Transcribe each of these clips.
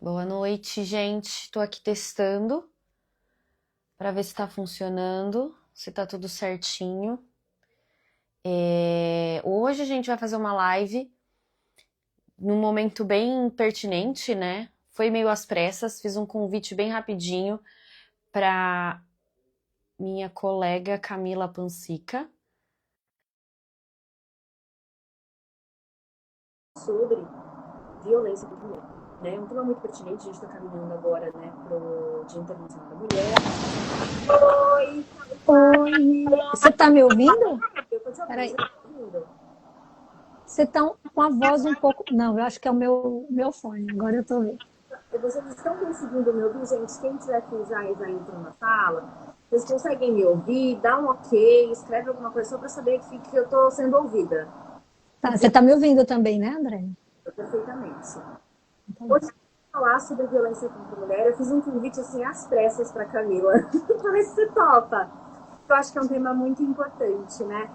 Boa noite, gente. Tô aqui testando para ver se tá funcionando, se tá tudo certinho. Hoje a gente vai fazer uma live num momento bem pertinente, né? Foi meio às pressas, fiz um convite bem rapidinho para minha colega Camila Pansica. Sobre violência contra a mulher, né? Um tema muito pertinente, a gente está caminhando agora, né, pro Dia Internacional da Mulher. Oi! Oi! Você tá me ouvindo? Eu tô te ouvindo, você Peraí. tá me ouvindo? Você tá com a voz um pouco. Não, eu acho que é o meu fone. Agora eu tô vendo. Vocês estão conseguindo me ouvir, gente? Quem tiver aqui já entrou na sala, vocês conseguem me ouvir? Dá um ok, escreve alguma coisa só para saber que eu estou sendo ouvida. Tá, você tá me ouvindo também, né, André? Perfeitamente. Tá bom. Hoje, falar sobre violência contra a mulher, eu fiz um convite assim às pressas para Camila. Para ver se você topa. Eu acho que é um tema muito importante, né?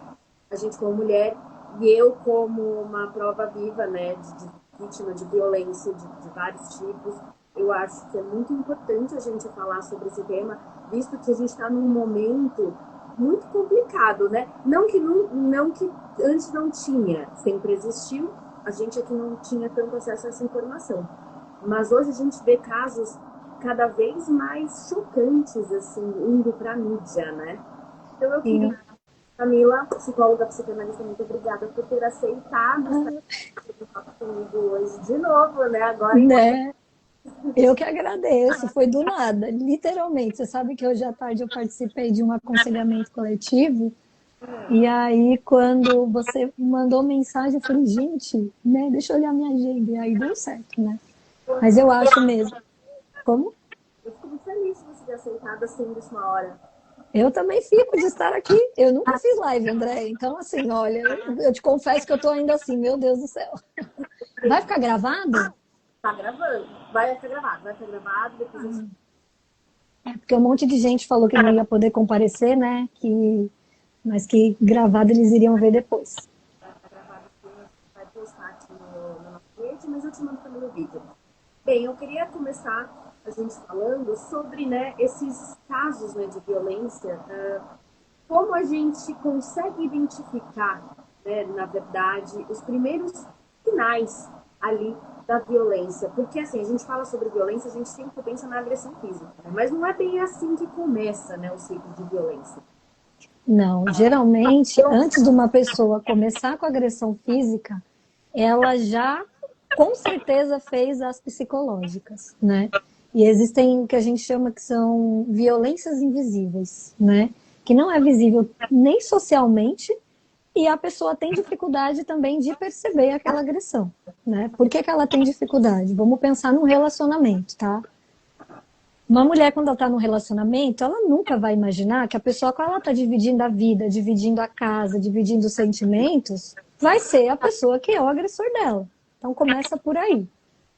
A gente como mulher e eu como uma prova viva, né, de vítima de violência de vários tipos. Eu acho que é muito importante a gente falar sobre esse tema, visto que a gente está num momento muito complicado, né? Não que antes não tinha, sempre existiu, a gente aqui não tinha tanto acesso a essa informação. Mas hoje a gente vê casos cada vez mais chocantes, assim, indo para a mídia, né? Então eu queria, Sim. Camila, psicóloga, psicanalista, muito obrigada por ter aceitado estar Ah, comigo hoje de novo, né? Agora em né? Eu que agradeço. Foi do nada, literalmente. Você sabe que hoje à tarde eu participei de um aconselhamento coletivo. E aí, quando você mandou mensagem, eu falei, gente, né? Deixa eu olhar minha agenda. E aí deu certo, né? Mas eu acho mesmo. Como? eu fico muito feliz de você ter aceitado assim de última hora. Eu também fico de estar aqui. Eu nunca fiz live, André. Então, assim, olha, eu te confesso que eu tô ainda assim, meu Deus do céu. Vai ficar gravado? Tá gravando, vai ficar gravado, depois a gente É, porque um monte de gente falou que não ia poder comparecer, né? Mas que gravado eles iriam ver depois. vai ficar gravado aqui, a gente vai postar aqui na nossa rede, mas eu te mando também o vídeo. Bem, eu queria começar a gente falando sobre, né, esses casos, né, de violência, como a gente consegue identificar, né, na verdade, os primeiros sinais ali da violência. Porque, assim, a gente fala sobre violência, a gente sempre pensa na agressão física, né? Mas não é bem assim que começa, né, o ciclo de violência. Não, geralmente, antes de uma pessoa começar com agressão física, ela já com certeza fez as psicológicas, né? E existem o que a gente chama que são violências invisíveis, né? Que não é visível nem socialmente e a pessoa tem dificuldade também de perceber aquela agressão, né? Por que que ela tem dificuldade? Vamos pensar num relacionamento, tá? Uma mulher, quando ela está num relacionamento, ela nunca vai imaginar que a pessoa com ela está dividindo a vida, dividindo a casa, dividindo os sentimentos, vai ser a pessoa que é o agressor dela. Então começa por aí.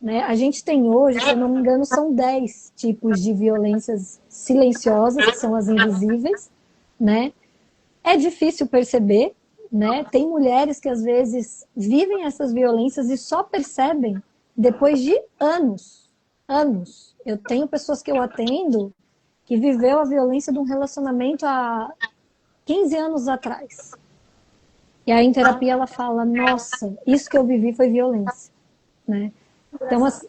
Né? A gente tem hoje, se eu não me engano, são 10 tipos de violências silenciosas, que são as invisíveis. Né? É difícil perceber, né? Tem mulheres que às vezes vivem essas violências e só percebem depois de anos. Anos. Eu tenho pessoas que eu atendo que viveu a violência de um relacionamento há 15 anos atrás. E aí em terapia ela fala, nossa, isso que eu vivi foi violência, né? Então, Engraçado, assim,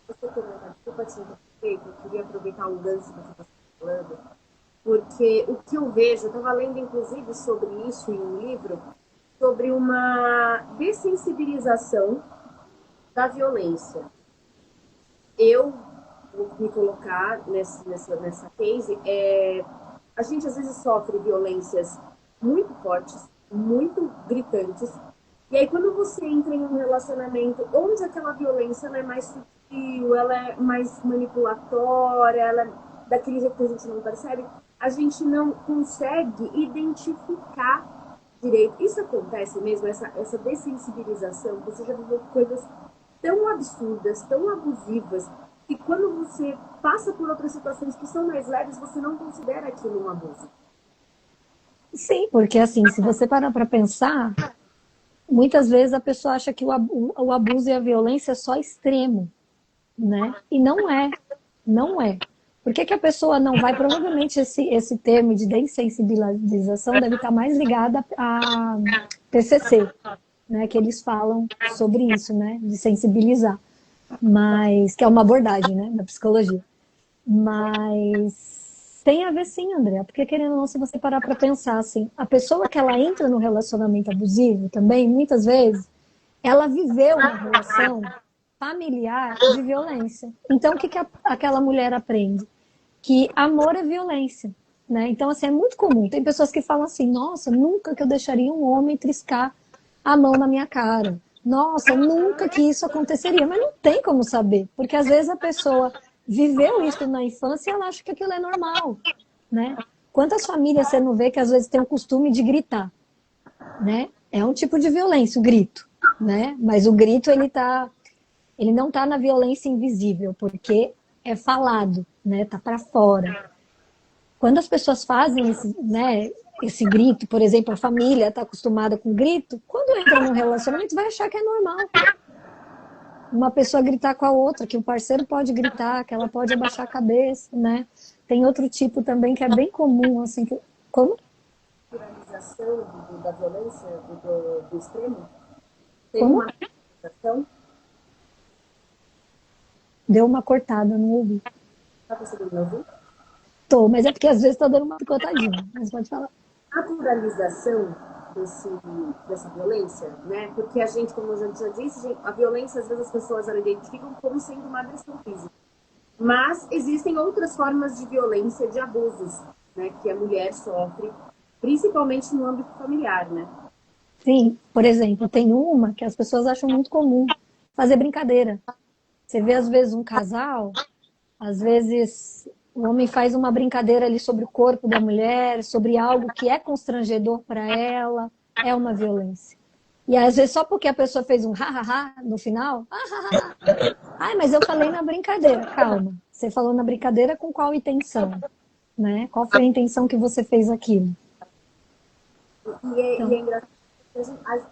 você comenta, desculpa te interromper, eu queria aproveitar o gancho do que você está falando, porque o que eu vejo, eu estava lendo inclusive sobre isso em um livro, sobre uma dessensibilização da violência. Eu vou me colocar nessa case, a gente às vezes sofre violências muito fortes, muito gritantes, e aí quando você entra em um relacionamento onde aquela violência ela é mais sutil, ela é mais manipulatória, ela é daquele jeito que a gente não percebe, a gente não consegue identificar direito. Isso acontece mesmo, essa dessensibilização, você já viveu coisas tão absurdas, tão abusivas, que quando você passa por outras situações que são mais leves, você não considera aquilo um abuso. sim, porque assim, se você parar para pensar, muitas vezes a pessoa acha que o abuso e a violência é só extremo. né? E não é, não é. Por que que a pessoa não vai? Provavelmente esse termo de dessensibilização deve estar mais ligado a TCC, né? Que eles falam sobre isso, né? De sensibilizar. Mas, que é uma abordagem, né? Da psicologia. Mas tem a ver sim, André, porque querendo ou não, se você parar para pensar assim, a pessoa que ela entra no relacionamento abusivo também, muitas vezes, ela viveu uma relação familiar de violência. Então, o que aquela mulher aprende? Que amor é violência, né? Então, assim, é muito comum. Tem pessoas que falam assim, nossa, nunca que eu deixaria um homem triscar a mão na minha cara. Nossa, nunca que isso aconteceria. Mas não tem como saber, porque às vezes a pessoa viveu isso na infância e ela acha que aquilo é normal, né? Quantas famílias você não vê que às vezes tem o costume de gritar, né? É um tipo de violência, o grito, né? Mas o grito, ele não está na violência invisível, porque é falado, né? Tá para fora. Quando as pessoas fazem esse, né, esse grito, por exemplo, a família está acostumada com grito, quando entra num relacionamento vai achar que é normal. Uma pessoa gritar com a outra, que o parceiro pode gritar, que ela pode abaixar a cabeça, né? Tem outro tipo também que é bem comum, assim, que... Como? Naturalização da violência, do extremo? Tem Como? uma naturalização? Deu uma cortada, não ouvi. Está conseguindo me ouvir? Tô, mas é porque às vezes tá dando uma picotadinha, mas pode falar. Naturalização dessa violência, né? Porque a gente, como a gente já disse, a violência, às vezes as pessoas a identificam como sendo uma agressão física. Mas existem outras formas de violência, de abusos, né? Que a mulher sofre, principalmente no âmbito familiar, né? Sim, por exemplo, tem uma que as pessoas acham muito comum, fazer brincadeira. Você vê às vezes um casal, às vezes o homem faz uma brincadeira ali sobre o corpo da mulher, sobre algo que é constrangedor para ela, é uma violência. E às vezes só porque a pessoa fez um ha-ha-ha no final, ai, mas eu falei na brincadeira. Calma, você falou na brincadeira com qual intenção, né? Qual foi a intenção que você fez aquilo? E é Então, engraçado.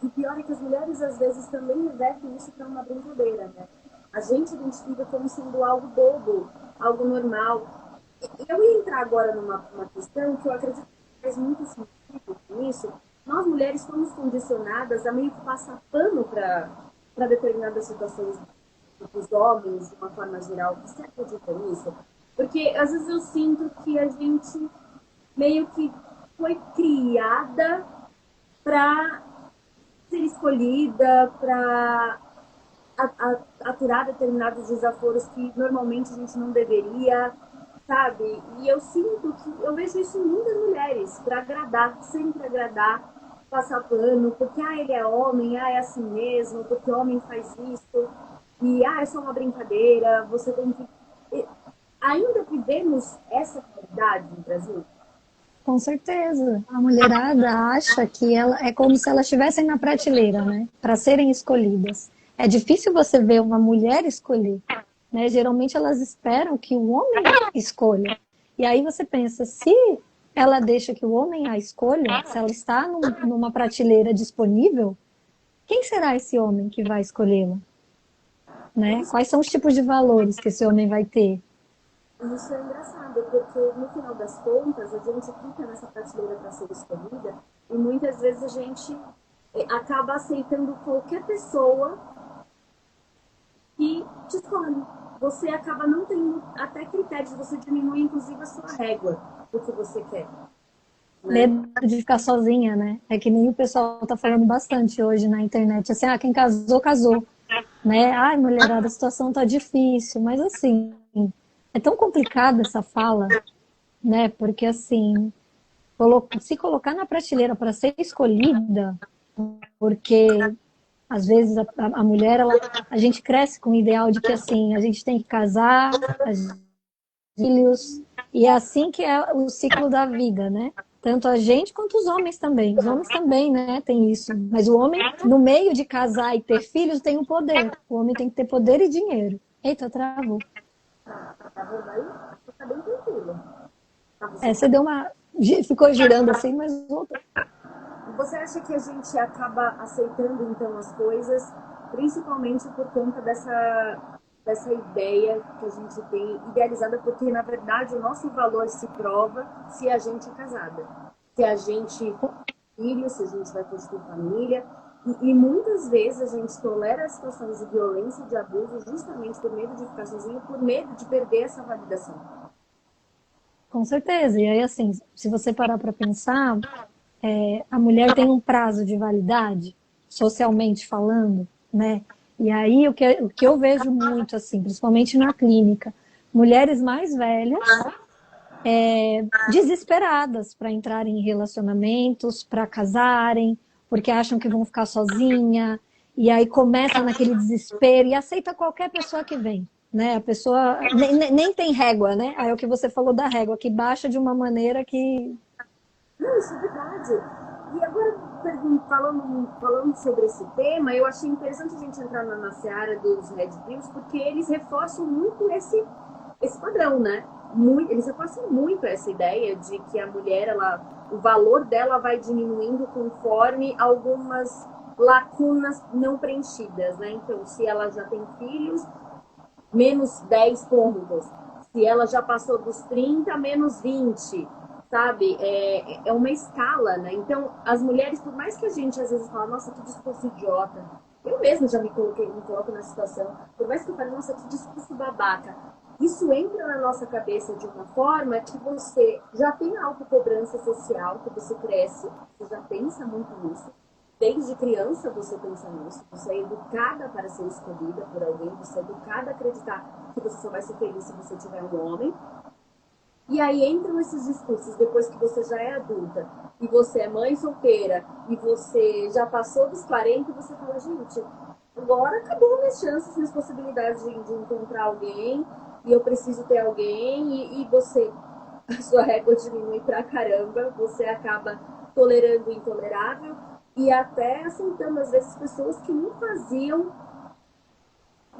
E pior é que as mulheres às vezes também revertem isso para uma brincadeira, né? A gente identifica como sendo algo bobo, algo normal. Eu ia entrar agora numa questão que eu acredito que faz muito sentido nisso. Nós mulheres fomos condicionadas a meio que passar pano para determinadas situações dos homens, de uma forma geral. Você acredita nisso? Porque às vezes eu sinto que a gente meio que foi criada para ser escolhida, para aturar determinados desaforos que normalmente a gente não deveria, sabe? E eu sinto que eu vejo isso em muitas mulheres, para agradar, sempre agradar, passar pano, porque ele é homem, é assim mesmo, porque homem faz isso, e é só uma brincadeira, você tem que. Ainda vivemos essa realidade no Brasil? com certeza, a mulherada acha que ela é como se elas estivessem na prateleira, né? Para serem escolhidas. É difícil você ver uma mulher escolher, né? Geralmente elas esperam que o homem escolha. E aí você pensa, se ela deixa que o homem a escolha, se ela está numa prateleira disponível, quem será esse homem que vai escolhê-la? Né? Quais são os tipos de valores que esse homem vai ter? E isso é engraçado, porque no final das contas a gente fica nessa prateleira para ser escolhida e muitas vezes a gente acaba aceitando qualquer pessoa que te escolhe. Você acaba não tendo até critérios, você diminui inclusive a sua régua do que você quer. Né? Medo de ficar sozinha, né? É que nem o pessoal tá falando bastante hoje na internet, assim, quem casou, casou, né? Ai, mulherada, a situação tá difícil, mas assim, é tão complicada essa fala, né? Porque assim, se colocar na prateleira para ser escolhida, porque às vezes a mulher, a gente cresce com o ideal de que assim, a gente tem que casar, filhos, e é assim que é o ciclo da vida, né? Tanto a gente quanto os homens também. Os homens também, né, tem isso. Mas o homem, no meio de casar e ter filhos, tem o poder. O homem tem que ter poder e dinheiro. Eita, travou. Tá vendo aí? Tá bem tranquilo. Você deu uma... Ficou girando assim, mas voltou. Você acha que a gente acaba aceitando então as coisas, principalmente por conta dessa ideia que a gente tem idealizada, porque na verdade o nosso valor se prova se a gente é casada, se a gente tem filho, se a gente vai construir família. E muitas vezes a gente tolera situações de violência e de abuso justamente por medo de ficar sozinho, por medo de perder essa validação. Com certeza. E aí, assim, se você parar para pensar, a mulher tem um prazo de validade, socialmente falando, né? E aí o que eu vejo muito, assim, principalmente na clínica, mulheres mais velhas, desesperadas para entrarem em relacionamentos, para casarem, porque acham que vão ficar sozinha, e aí começa naquele desespero e aceita qualquer pessoa que vem. Né? A pessoa nem tem régua, né? Aí é o que você falou da régua, que baixa de uma maneira que. Não, isso é verdade. E agora, falando sobre esse tema, eu achei interessante a gente entrar na seara dos Red Pills, porque eles reforçam muito esse padrão, né? Eles reforçam muito essa ideia de que a mulher, o valor dela vai diminuindo conforme algumas lacunas não preenchidas, né? Então, se ela já tem filhos, menos 10 pontos. Se ela já passou dos 30, menos 20, sabe? É uma escala, né? Então, as mulheres, por mais que a gente às vezes fale, nossa, que discurso idiota. Eu mesma já me coloco nessa situação. Por mais que eu fale, nossa, que discurso babaca. Isso entra na nossa cabeça de uma forma que você já tem a autocobrança social, que você cresce, você já pensa muito nisso. Desde criança você pensa nisso, você é educada para ser escolhida por alguém, você é educada a acreditar que você só vai ser feliz se você tiver um homem. E aí entram esses discursos depois que você já é adulta, e você é mãe solteira, e você já passou dos 40, e você fala, gente, agora acabou minhas chances, minhas possibilidades de encontrar alguém, e eu preciso ter alguém, e você, a sua régua diminui pra caramba, você acaba tolerando o intolerável, e até aceitando, às vezes, pessoas que não faziam,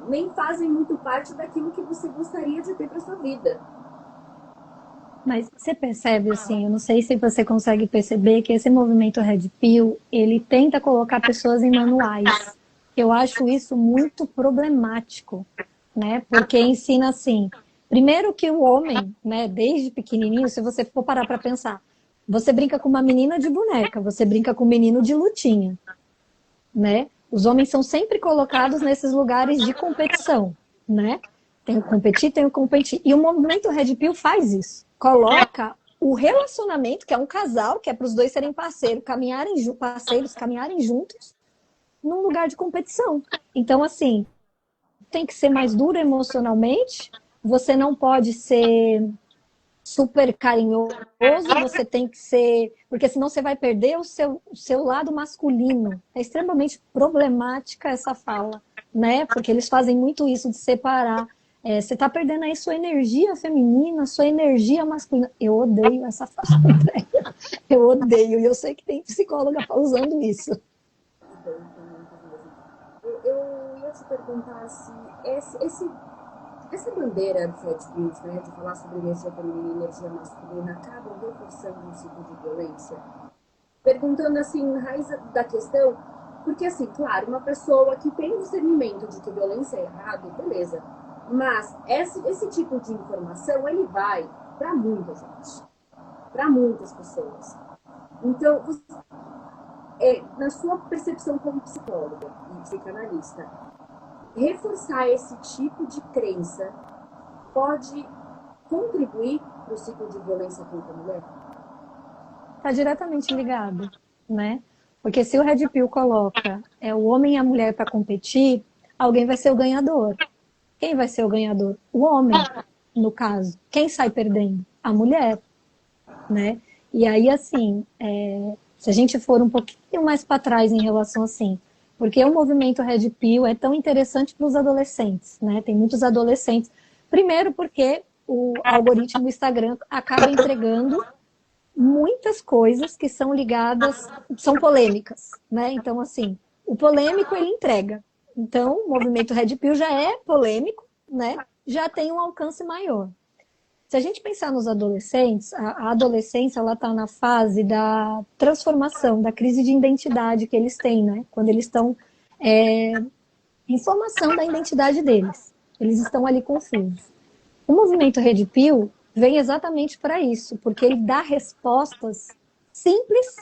nem fazem muito parte daquilo que você gostaria de ter para sua vida. Mas você percebe, assim, eu não sei se você consegue perceber que esse movimento Red Pill, ele tenta colocar pessoas em manuais. Eu acho isso muito problemático, né? Porque ensina assim, primeiro que o homem, né, desde pequenininho, se você for parar para pensar, você brinca com uma menina de boneca, você brinca com um menino de lutinha, né? Os homens são sempre colocados nesses lugares de competição, né? Tem o competir, tem o competir. E o movimento Red Pill faz isso. Coloca o relacionamento, que é um casal, que é para os dois serem parceiros, caminharem juntos, num lugar de competição. Então, assim, tem que ser mais duro emocionalmente, você não pode ser super carinhoso, você tem que ser. Porque senão você vai perder o seu lado masculino. É extremamente problemática essa fala, né? Porque eles fazem muito isso de separar. Você está perdendo aí sua energia feminina, sua energia masculina. Eu odeio essa fala, Andréia. Eu odeio, e eu sei que tem psicóloga usando isso. Eu ia te perguntar se essa bandeira do Red Pills, né, de falar sobre energia feminina e energia masculina, acabam reforçando um ciclo de violência? Perguntando assim, raiz da questão, porque assim, claro, uma pessoa que tem discernimento de que violência é errado, beleza. Mas esse tipo de informação, ele vai para muita gente, para muitas pessoas. Então, na sua percepção como psicóloga e psicanalista, reforçar esse tipo de crença pode contribuir para o ciclo de violência contra a mulher? Está diretamente ligado, né? Porque se o Red Pill coloca o homem e a mulher para competir, alguém vai ser o ganhador. Quem vai ser o ganhador? O homem, no caso. Quem sai perdendo? A mulher, né? E aí, assim, se a gente for um pouquinho mais para trás em relação assim, porque o movimento Red Pill é tão interessante para os adolescentes, né? Tem muitos adolescentes. Primeiro porque o algoritmo do Instagram acaba entregando muitas coisas que são ligadas, são polêmicas, né? Então, assim, o polêmico ele entrega. Então, o movimento Red Pill já é polêmico, né? Já tem um alcance maior. Se a gente pensar nos adolescentes, a adolescência ela está na fase da transformação, da crise de identidade que eles têm, né? Quando eles estão em formação da identidade deles. Eles estão ali confusos. O movimento Red Pill vem exatamente para isso, porque ele dá respostas simples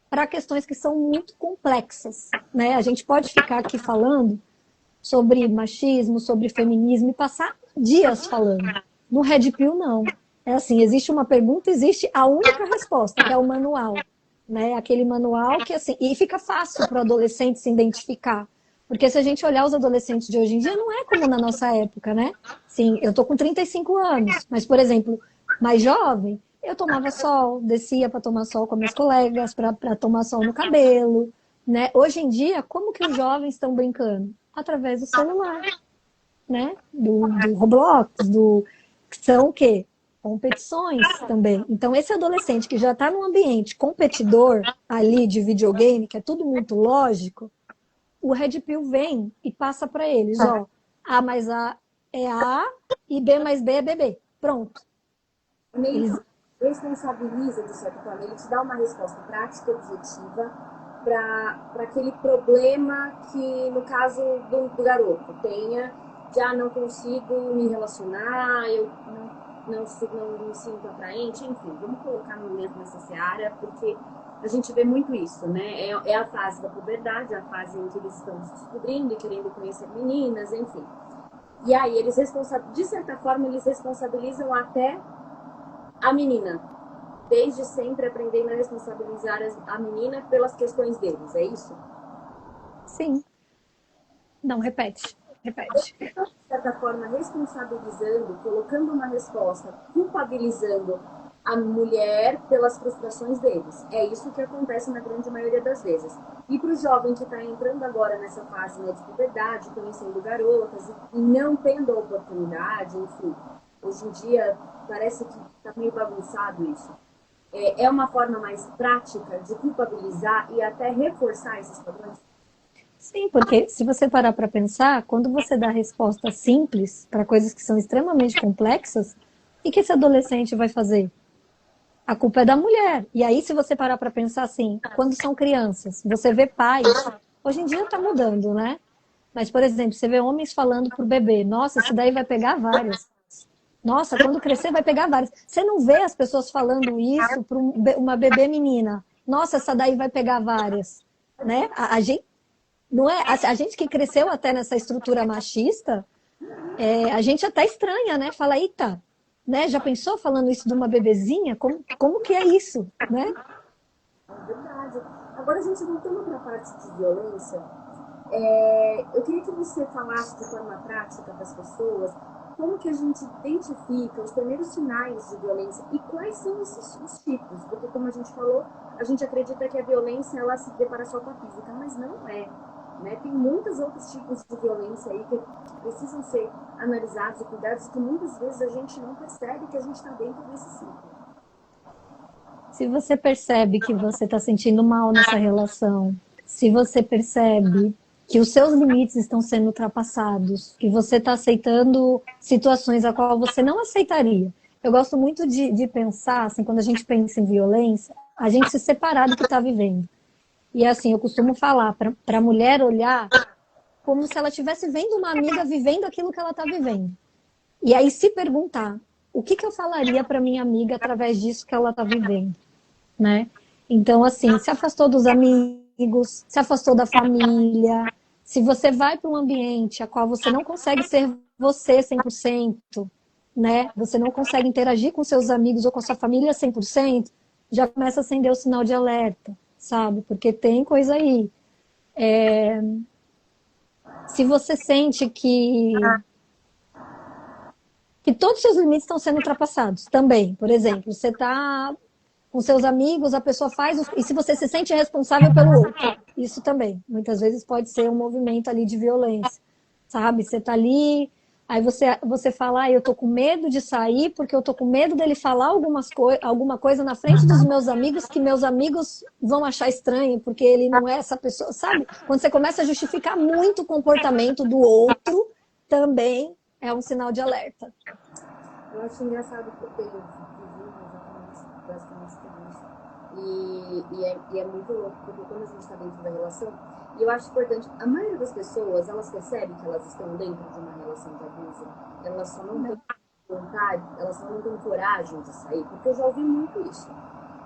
para questões que são muito complexas, né? A gente pode ficar aqui falando sobre machismo, sobre feminismo e passar dias falando. No Red Pill, não. É assim, existe uma pergunta, existe a única resposta, que é o manual, né? Aquele manual que, assim, e fica fácil para o adolescente se identificar. Porque se a gente olhar os adolescentes de hoje em dia, não é como na nossa época, né? Sim, eu tô com 35 anos, mas, por exemplo, mais jovem, eu tomava sol, descia para tomar sol com meus colegas, para tomar sol no cabelo, né? Hoje em dia, como que os jovens estão brincando? Através do celular, né? Do Roblox, que são o quê? Competições também. Então, esse adolescente que já está num ambiente competidor ali de videogame, que é tudo muito lógico, o Red Pill vem e passa para eles, ó, A mais A é A e B mais B é BB. Pronto. Meio que responsabiliza, de certa forma, ele te dá uma resposta prática, objetiva, para aquele problema que, no caso do garoto, tenha, já não consigo me relacionar, eu não me sinto atraente, enfim, vamos colocar no mesmo nessa seara, porque a gente vê muito isso, né? É a fase da puberdade, a fase em que eles estão se descobrindo e querendo conhecer meninas, enfim. E aí, eles de certa forma, eles responsabilizam até a menina. Desde sempre aprendendo a responsabilizar a menina pelas questões deles, é isso? Sim. Não, repete. Repete. Então, de certa forma, responsabilizando, colocando uma resposta, culpabilizando a mulher pelas frustrações deles. É isso que acontece na grande maioria das vezes. E para o jovem que está entrando agora nessa fase, né, de puberdade, conhecendo garotas e não tendo a oportunidade, enfim, hoje em dia parece que está meio bagunçado isso. É uma forma mais prática de culpabilizar e até reforçar esses padrões? Sim, porque se você parar para pensar, quando você dá respostas simples para coisas que são extremamente complexas, o que esse adolescente vai fazer? A culpa é da mulher. E aí, se você parar para pensar assim, quando são crianças, você vê pais, hoje em dia está mudando, né? Mas, por exemplo, você vê homens falando pro bebê, nossa, esse daí vai pegar várias. Nossa, quando crescer vai pegar várias. Você não vê as pessoas falando isso para uma bebê menina. Nossa, essa daí vai pegar várias. Né? A gente, não é, a gente que cresceu até nessa estrutura machista, a gente até estranha, né? Fala, eita, né? Já pensou falando isso de uma bebezinha? Como que é isso, né? É verdade. Agora, a gente voltando para a parte de violência, eu queria que você falasse de forma prática para as pessoas como que a gente identifica os primeiros sinais de violência e quais são os tipos, porque como a gente falou, a gente acredita que a violência ela se depara só com a física, mas não é. Né? Tem muitos outros tipos de violência aí que precisam ser analisados e cuidados que muitas vezes a gente não percebe que a gente está dentro desse ciclo. Se você percebe que você está sentindo mal nessa relação, se você percebe que os seus limites estão sendo ultrapassados, que você está aceitando situações a qual você não aceitaria. Eu gosto muito de pensar, assim, quando a gente pensa em violência, a gente se separar do que está vivendo. E assim, eu costumo falar para a mulher olhar como se ela estivesse vendo uma amiga vivendo aquilo que ela está vivendo. E aí se perguntar, o que eu falaria para minha amiga através disso que ela está vivendo, né? Então, assim, se afastou dos amigos, se afastou da família. Se você vai para um ambiente a qual você não consegue ser você 100%, né? Você não consegue interagir com seus amigos ou com a sua família 100%, já começa a acender o sinal de alerta, sabe? Porque tem coisa aí. Se você sente que todos os seus limites estão sendo ultrapassados também, por exemplo, você está com seus amigos, a pessoa faz, e se você se sente responsável pelo outro, isso também, muitas vezes pode ser um movimento ali de violência, sabe? Você tá ali, aí você fala, eu tô com medo de sair, porque eu tô com medo dele falar alguma coisa na frente dos meus amigos, que meus amigos vão achar estranho, porque ele não é essa pessoa, sabe? Quando você começa a justificar muito o comportamento do outro, também é um sinal de alerta. Eu acho engraçado porque eu vivi basicamente tudo isso. E é muito louco, porque quando a gente está dentro da relação, e eu acho importante, a maioria das pessoas, elas percebem que elas estão dentro de uma relação de abuso, elas só não têm vontade, elas só não têm coragem de sair, porque eu já ouvi muito isso.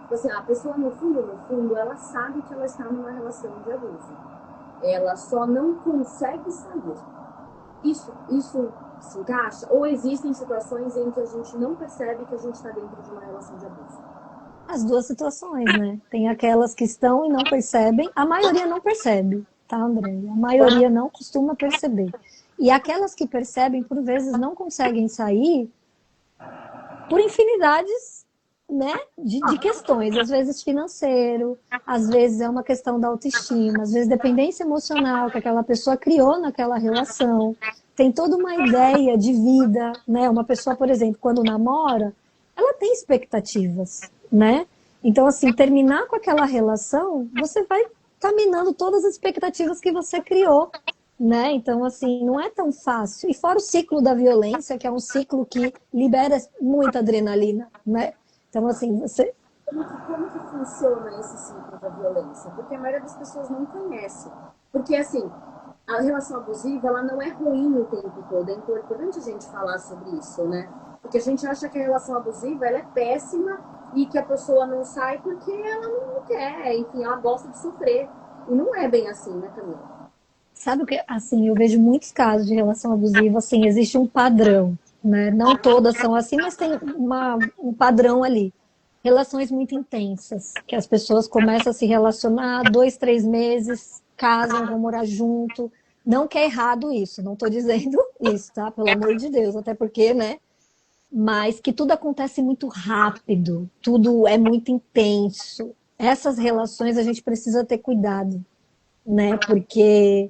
Tipo assim, a pessoa no fundo, ela sabe que ela está numa relação de abuso. Ela só não consegue sair. Isso se encaixa? Ou existem situações em que a gente não percebe que a gente está dentro de uma relação de abuso? As duas situações, né? Tem aquelas que estão e não percebem, a maioria não percebe, tá, André? A maioria não costuma perceber. E aquelas que percebem, por vezes, não conseguem sair por infinidades, né, de questões. Às vezes financeiro, às vezes é uma questão da autoestima, às vezes dependência emocional que aquela pessoa criou naquela relação. Tem toda uma ideia de vida, né? Uma pessoa, por exemplo, quando namora, ela tem expectativas, né? Então, assim, terminar com aquela relação, você vai estar minando todas as expectativas que você criou, né? Então, assim, não é tão fácil. E fora o ciclo da violência, que é um ciclo que libera muita adrenalina, né? Então, assim, você... Como que funciona esse ciclo da violência? Porque a maioria das pessoas não conhece. Porque, assim, a relação abusiva, ela não é ruim o tempo todo. É importante a gente falar sobre isso, né? Porque a gente acha que a relação abusiva, ela é péssima e que a pessoa não sai porque ela não quer, enfim, ela gosta de sofrer. E não é bem assim, né, Camila? Sabe o que? Assim, eu vejo muitos casos de relação abusiva, assim, existe um padrão, né? Não todas são assim, mas tem um padrão ali. Relações muito intensas, que as pessoas começam a se relacionar 2, 3 meses, casam, vão morar junto. Não que é errado isso, não estou dizendo isso, tá? Pelo amor de Deus, até porque, né? Mas que tudo acontece muito rápido, tudo é muito intenso. Essas relações a gente precisa ter cuidado, né? Porque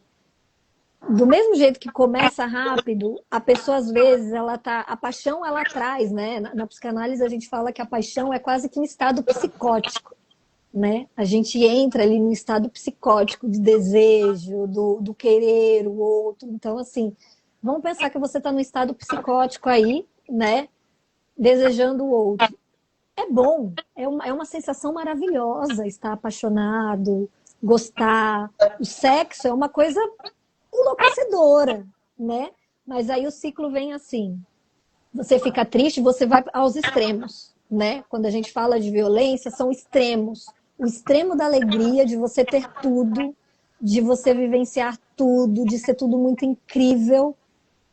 do mesmo jeito que começa rápido, a pessoa às vezes a paixão ela traz, né? Na psicanálise a gente fala que a paixão é quase que um estado psicótico, né? A gente entra ali no estado psicótico de desejo, do querer o outro. Então, assim, vamos pensar que você está no estado psicótico aí, né? Desejando o outro. É bom, é uma sensação maravilhosa estar apaixonado, gostar. O sexo é uma coisa enlouquecedora, né? Mas aí o ciclo vem assim. Você fica triste, você vai aos extremos, né? Quando a gente fala de violência, são extremos. O extremo da alegria de você ter tudo, de você vivenciar tudo, de ser tudo muito incrível,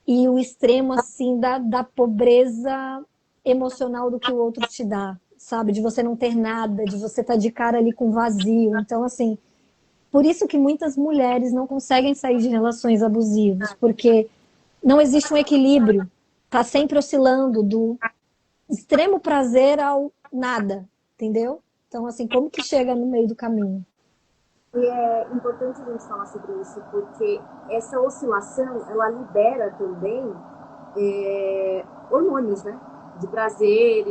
e o extremo, assim, da pobreza emocional do que o outro te dá, sabe? De você não ter nada, de você estar de cara ali com vazio. Então, assim, por isso que muitas mulheres não conseguem sair de relações abusivas, porque não existe um equilíbrio. Está sempre oscilando do extremo prazer ao nada, entendeu? Então, assim, como que chega no meio do caminho? E é importante a gente falar sobre isso, porque essa oscilação, ela libera também hormônios, né? De prazer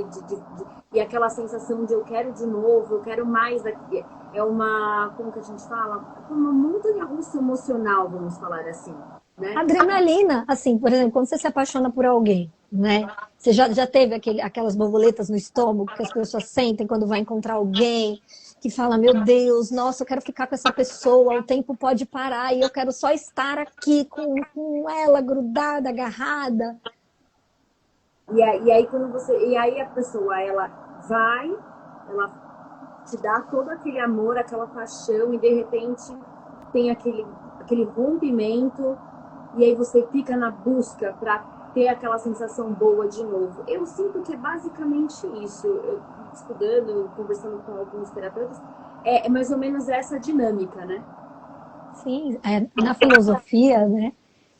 e aquela sensação de eu quero de novo, eu quero mais daqui. É uma, como que a gente fala? Uma montanha-russa emocional, vamos falar assim, né? Adrenalina, assim, por exemplo, quando você se apaixona por alguém, né? Você já teve aquelas borboletas no estômago que as pessoas sentem quando vai encontrar alguém, que fala, meu Deus, nossa, eu quero ficar com essa pessoa, o tempo pode parar e eu quero só estar aqui com ela grudada, agarrada. E aí e aí a pessoa, ela te dá todo aquele amor, aquela paixão, e de repente tem aquele rompimento, e aí você fica na busca para ter aquela sensação boa de novo. Eu sinto que é basicamente isso. Eu estudando, conversando com alguns terapeutas, é mais ou menos essa dinâmica, né? Sim, na filosofia, né?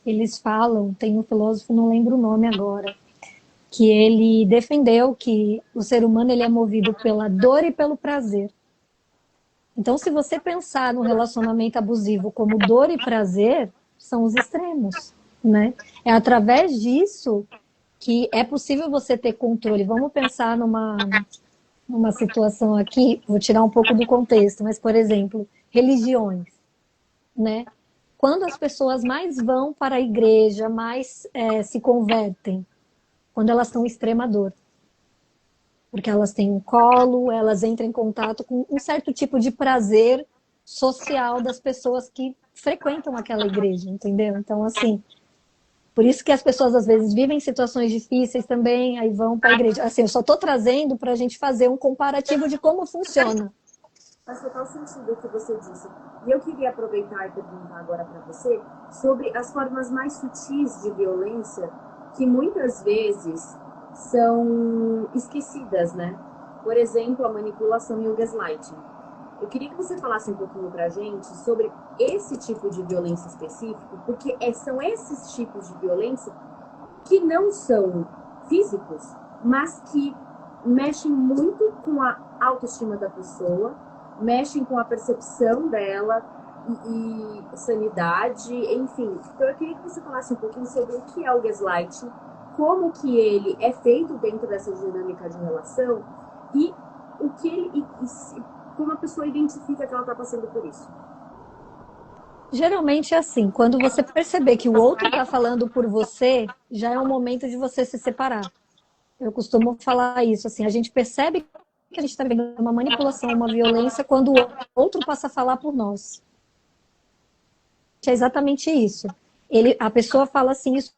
Eles falam, tem um filósofo, não lembro o nome agora, que ele defendeu que o ser humano ele é movido pela dor e pelo prazer. Então, se você pensar no relacionamento abusivo como dor e prazer, são os extremos, né? É através disso que é possível você ter controle. Vamos pensar numa situação aqui, vou tirar um pouco do contexto, mas, por exemplo, religiões, né? Quando as pessoas mais vão para a igreja, mais se convertem, quando elas estão em extrema dor. porque elas têm um colo, elas entram em contato com um certo tipo de prazer social das pessoas que frequentam aquela igreja, entendeu? Então, assim, por isso que as pessoas às vezes vivem situações difíceis também, aí vão para a igreja. Assim, eu só estou trazendo para a gente fazer um comparativo de como funciona. Faz total sentido o que você disse. E eu queria aproveitar e perguntar agora para você sobre as formas mais sutis de violência que muitas vezes são esquecidas, né? Por exemplo, a manipulação e o gaslighting. Eu queria que você falasse um pouquinho pra gente sobre esse tipo de violência específico, porque são esses tipos de violência que não são físicos, mas que mexem muito com a autoestima da pessoa, mexem com a percepção dela e sanidade, enfim. Então eu queria que você falasse um pouquinho sobre o que é o gaslighting, como que ele é feito dentro dessa dinâmica de relação e o que ele, como a pessoa identifica que ela está passando por isso. Geralmente é assim, quando você perceber que o outro está falando por você, já é um momento de você se separar. Eu costumo falar isso, assim, a gente percebe que a gente está vivendo uma manipulação, uma violência, quando o outro passa a falar por nós. É exatamente isso. A pessoa fala assim, isso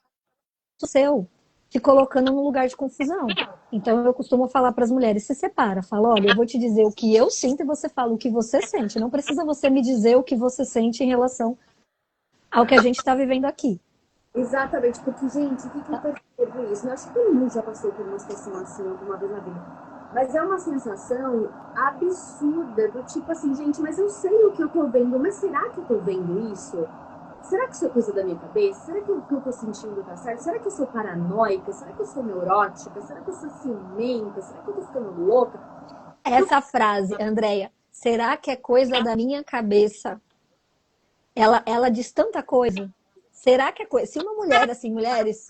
é seu, te colocando num lugar de confusão. Então eu costumo falar para as mulheres, se separa, fala, olha, eu vou te dizer o que eu sinto e você fala o que você sente. Não precisa você me dizer o que você sente em relação ao que a gente está vivendo aqui. Exatamente, porque, gente, o que eu percebo isso? Eu acho que todo mundo já passou por uma situação assim alguma vez na vida. Mas é uma sensação absurda, do tipo assim, gente, mas eu sei o que eu tô vendo, mas será que eu tô vendo isso? Será que isso é coisa da minha cabeça? Será que o que eu tô sentindo tá certo? Será que eu sou paranoica? Será que eu sou neurótica? Será que eu sou ciumenta? Será que eu tô ficando louca? Essa frase, Andréia, será que é coisa da minha cabeça? Ela diz tanta coisa. Será que é coisa? Se uma mulher, assim, mulheres,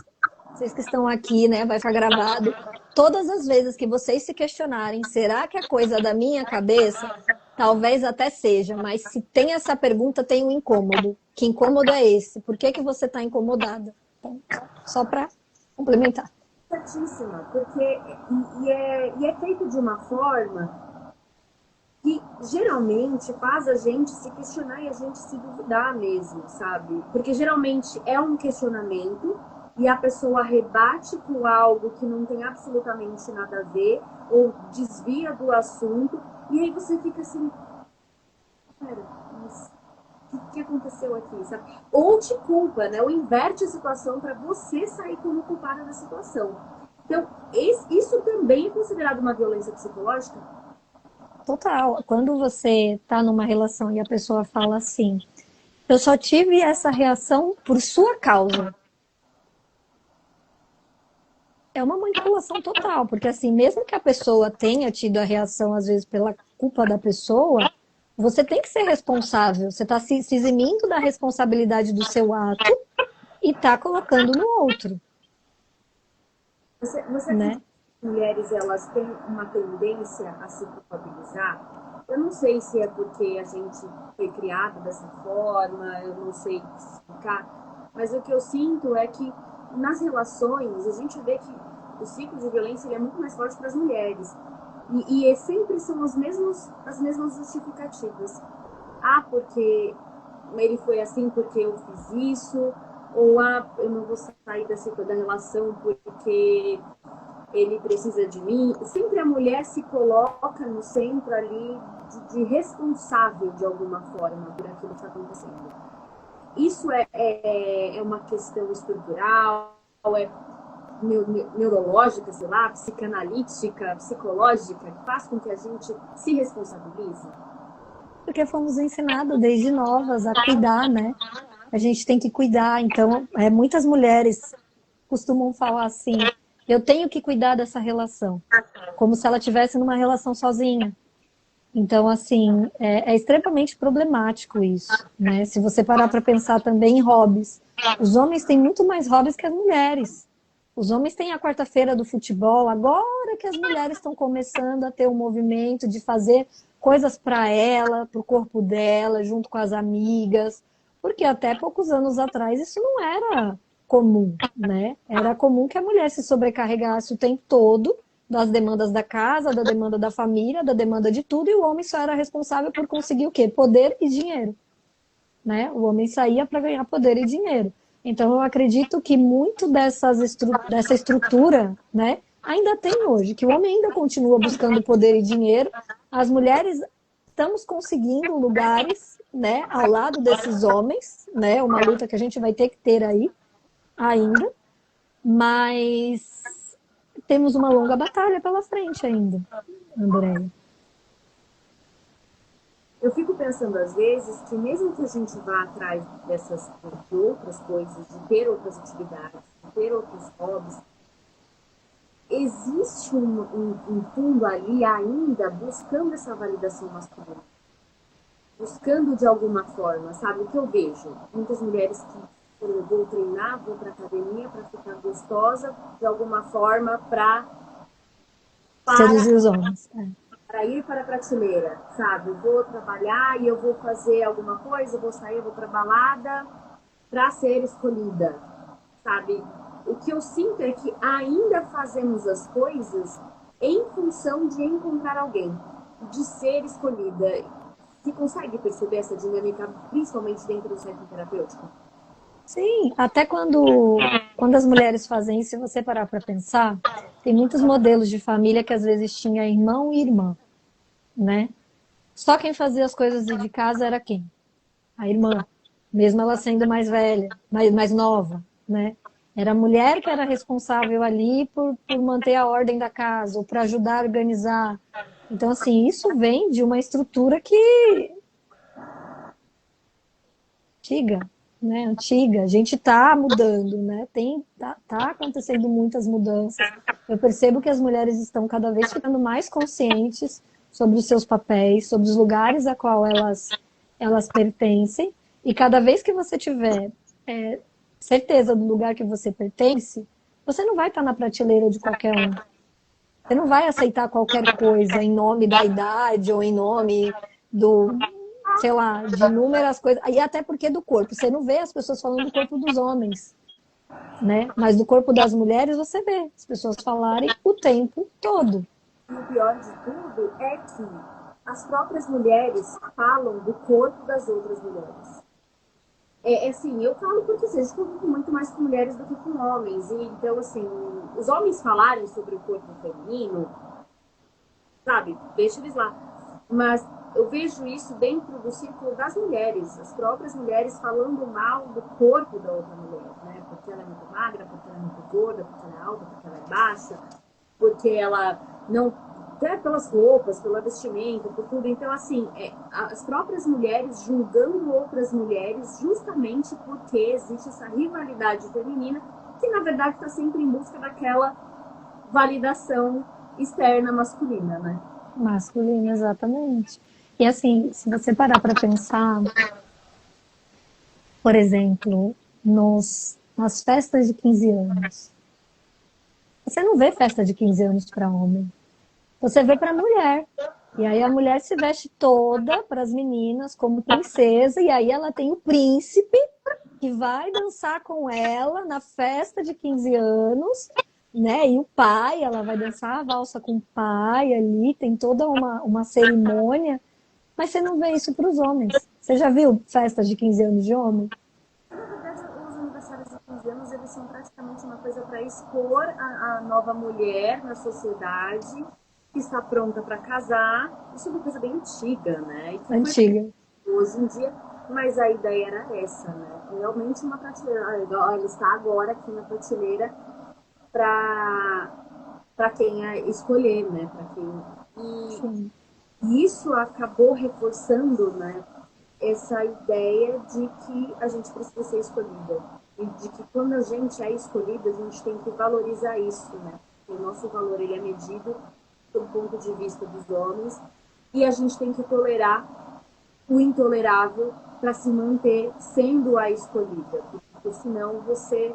vocês que estão aqui, né, vai ficar gravado, todas as vezes que vocês se questionarem, será que é coisa da minha cabeça? Talvez até seja, mas se tem essa pergunta, tem um incômodo. Que incômodo é esse? Por que você está incomodada? Então, só para complementar. Certíssima, porque é feito de uma forma que geralmente faz a gente se questionar e a gente se duvidar mesmo, sabe? Porque geralmente é um questionamento e a pessoa rebate com algo que não tem absolutamente nada a ver ou desvia do assunto e aí você fica assim, pera, mas o que aconteceu aqui, sabe? Ou te culpa, né? Ou inverte a situação para você sair como culpada da situação. Então, isso também é considerado uma violência psicológica? Total. Quando você está numa relação e a pessoa fala assim, eu só tive essa reação por sua causa. É uma manipulação total, porque assim, mesmo que a pessoa tenha tido a reação, às vezes, pela culpa da pessoa, você tem que ser responsável. Você está se eximindo da responsabilidade do seu ato e está colocando no outro. Você Né? acredita que as mulheres elas têm uma tendência a se culpabilizar? Eu não sei se é porque a gente foi criado dessa forma, eu não sei explicar, mas o que eu sinto é que nas relações a gente vê que o ciclo de violência ele é muito mais forte para as mulheres. Sempre são as mesmas justificativas. Ah, porque ele foi assim porque eu fiz isso, ou ah, eu não vou sair da relação porque ele precisa de mim. Sempre a mulher se coloca no centro ali de responsável de alguma forma por aquilo que está acontecendo. Isso é uma questão estrutural, é neurológica, sei lá, psicanalítica, psicológica, que faz com que a gente se responsabilize? Porque fomos ensinadas desde novas a cuidar, né? A gente tem que cuidar. Então, muitas mulheres costumam falar assim, eu tenho que cuidar dessa relação, como se ela estivesse numa relação sozinha. Então, assim, é extremamente problemático isso, né? Se você parar para pensar também em hobbies. Os homens têm muito mais hobbies que as mulheres. Os homens têm a quarta-feira do futebol, agora que as mulheres estão começando a ter um movimento de fazer coisas para ela, para o corpo dela, junto com as amigas, porque até poucos anos atrás isso não era comum, né? Era comum que a mulher se sobrecarregasse o tempo todo das demandas da casa, da demanda da família, da demanda de tudo, e o homem só era responsável por conseguir o quê? Poder e dinheiro, né? O homem saía para ganhar poder e dinheiro. Então, eu acredito que muito dessa estrutura, né, ainda tem hoje, que o homem ainda continua buscando poder e dinheiro, as mulheres estamos conseguindo lugares, né, ao lado desses homens, né, uma luta que a gente vai ter que ter aí ainda, mas temos uma longa batalha pela frente ainda, Andréia. Eu fico pensando às vezes que mesmo que a gente vá atrás de outras coisas, de ter outras atividades, de ter outros hobbies, existe um fundo ali ainda buscando essa validação masculina. Buscando de alguma forma, sabe? O que eu vejo? Muitas mulheres que eu vou treinar, vou para academia para ficar gostosa, de alguma forma, Seduzir os homens. para ir para a prateleira, sabe? Eu vou trabalhar e eu vou fazer alguma coisa, eu vou sair, eu vou para balada para ser escolhida, sabe? O que eu sinto é que ainda fazemos as coisas em função de encontrar alguém, de ser escolhida. Você consegue perceber essa dinâmica, principalmente dentro do centro terapêutico? Sim, até quando as mulheres fazem isso, se você parar para pensar, tem muitos modelos de família que às vezes tinha irmão e irmã, né? Só quem fazia as coisas de casa era quem? A irmã, mesmo ela sendo mais velha, mais nova, né? Era a mulher que era responsável ali por manter a ordem da casa, ou para ajudar a organizar. Então, assim, isso vem de uma estrutura que antiga, né? Antiga. A gente está mudando, né? Tá acontecendo muitas mudanças. Eu percebo que as mulheres estão cada vez ficando mais conscientes sobre os seus papéis, sobre os lugares a qual elas pertencem. E cada vez que você tiver certeza do lugar que você pertence, você não vai estar na prateleira de qualquer um. Você não vai aceitar qualquer coisa em nome da idade ou em nome do, sei lá, de inúmeras coisas. E até porque do corpo. Você não vê as pessoas falando do corpo dos homens, né? Mas do corpo das mulheres você vê as pessoas falarem o tempo todo. E o pior de tudo é que as próprias mulheres falam do corpo das outras mulheres. Assim, eu falo porque assim, a gente convive muito mais com mulheres do que com homens. E, então, assim, os homens falarem sobre o corpo feminino, sabe, deixa eles lá. Mas eu vejo isso dentro do círculo das mulheres, as próprias mulheres falando mal do corpo da outra mulher, né? Porque ela é muito magra, porque ela é muito gorda, porque ela é alta, porque ela é baixa, porque ela não... até pelas roupas, pela vestimenta, por tudo. Então, assim, as próprias mulheres julgando outras mulheres justamente porque existe essa rivalidade feminina que, na verdade, está sempre em busca daquela validação externa masculina, né? Masculina, exatamente. E assim, se você parar para pensar, por exemplo, nas festas de 15 anos, você não vê festa de 15 anos para homem. Você vê para mulher. E aí a mulher se veste toda para as meninas como princesa, e aí ela tem o príncipe que vai dançar com ela na festa de 15 anos, né? E o pai, ela vai dançar a valsa com o pai ali, tem toda uma cerimônia, mas você não vê isso para os homens. Você já viu festas de 15 anos de homem? Na verdade, os aniversários de 15 anos, eles são praticamente uma coisa para expor a nova mulher na sociedade, que está pronta para casar. Isso é uma coisa bem antiga, né? Antiga. Hoje em dia, mas a ideia era essa, né? Realmente uma prateleira. Ela está agora aqui na prateleira para quem escolher, né? Para quem... E isso acabou reforçando, né? Essa ideia de que a gente precisa ser escolhida. E de que quando a gente é escolhida, a gente tem que valorizar isso, né? O nosso valor, ele é medido do ponto de vista dos homens, e a gente tem que tolerar o intolerável para se manter sendo a escolhida, porque senão você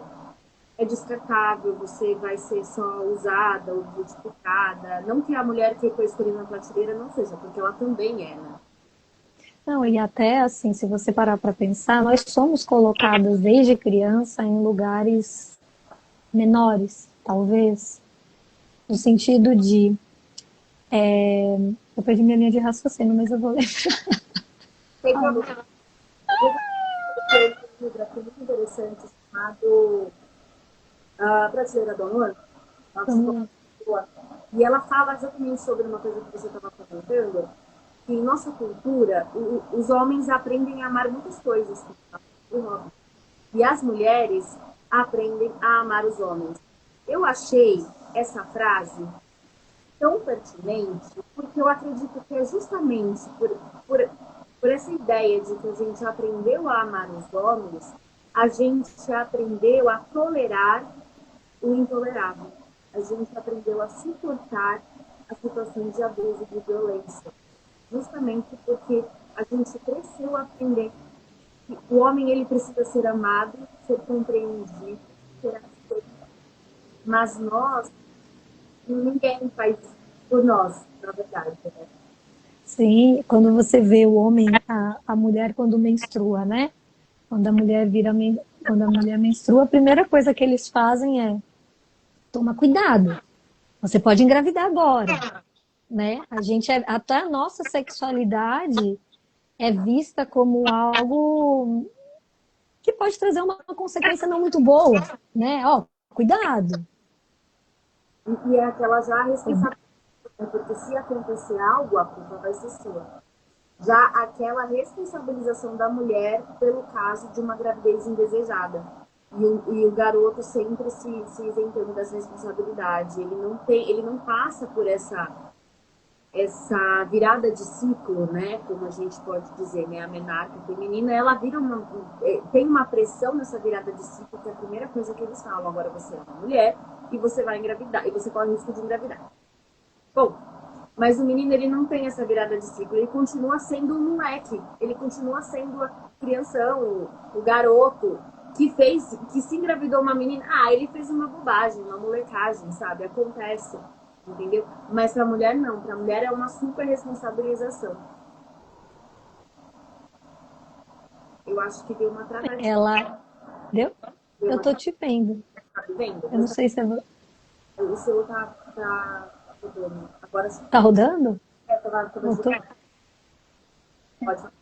é descartável, você vai ser só usada ou multiplicada. Não que a mulher que foi escolhida na prateleira não seja, porque ela também é, né? Não, e até assim, se você parar para pensar, nós somos colocadas desde criança em lugares menores, talvez. no sentido de... eu perdi minha linha de raciocínio, mas eu vou lembrar. Tem problema. Tem um livro aqui muito interessante chamado A Brasileira do Amor. E ela fala exatamente sobre uma coisa que você estava comentando, que em nossa cultura, os homens aprendem a amar muitas coisas. E as mulheres aprendem a amar os homens. Eu achei essa frase tão pertinente, porque eu acredito que é justamente por essa ideia de que a gente aprendeu a amar os homens, a gente aprendeu a tolerar o intolerável. A gente aprendeu a suportar as situações de abuso e de violência. Justamente porque a gente cresceu a aprender que o homem ele precisa ser amado, ser compreendido, ser aceito. Mas nós, ninguém faz isso por nós, na verdade. Né? Sim, quando você vê o homem, a mulher quando menstrua, né? Quando a mulher menstrua, a primeira coisa que eles fazem é toma cuidado. Você pode engravidar agora, né? Até a nossa sexualidade é vista como algo que pode trazer uma consequência não muito boa, né? Ó, cuidado. E é aquela já responsabilidade, porque se acontecer algo, a culpa vai ser sua. Já aquela responsabilização da mulher pelo caso de uma gravidez indesejada. E o garoto sempre se isentando dessa responsabilidade. Ele não passa por essa virada de ciclo, né? Como a gente pode dizer, né? A menarca feminina, ela tem uma pressão nessa virada de ciclo, que é a primeira coisa que eles falam. Agora você é uma mulher e você vai engravidar, e você corre o risco de engravidar. Bom, mas o menino, ele não tem essa virada de ciclo, ele continua sendo um moleque, ele continua sendo a crianção, o garoto, que se engravidou uma menina, ele fez uma bobagem, uma molecagem, sabe? Acontece, entendeu? Mas pra mulher não, pra mulher é uma super responsabilização. Eu acho que deu uma travadinha. Ela... Deu? Eu tô te vendo. Tá me vendo? Eu não sei se é... O seu tá rodando. Agora sim. Tá rodando? Voltou.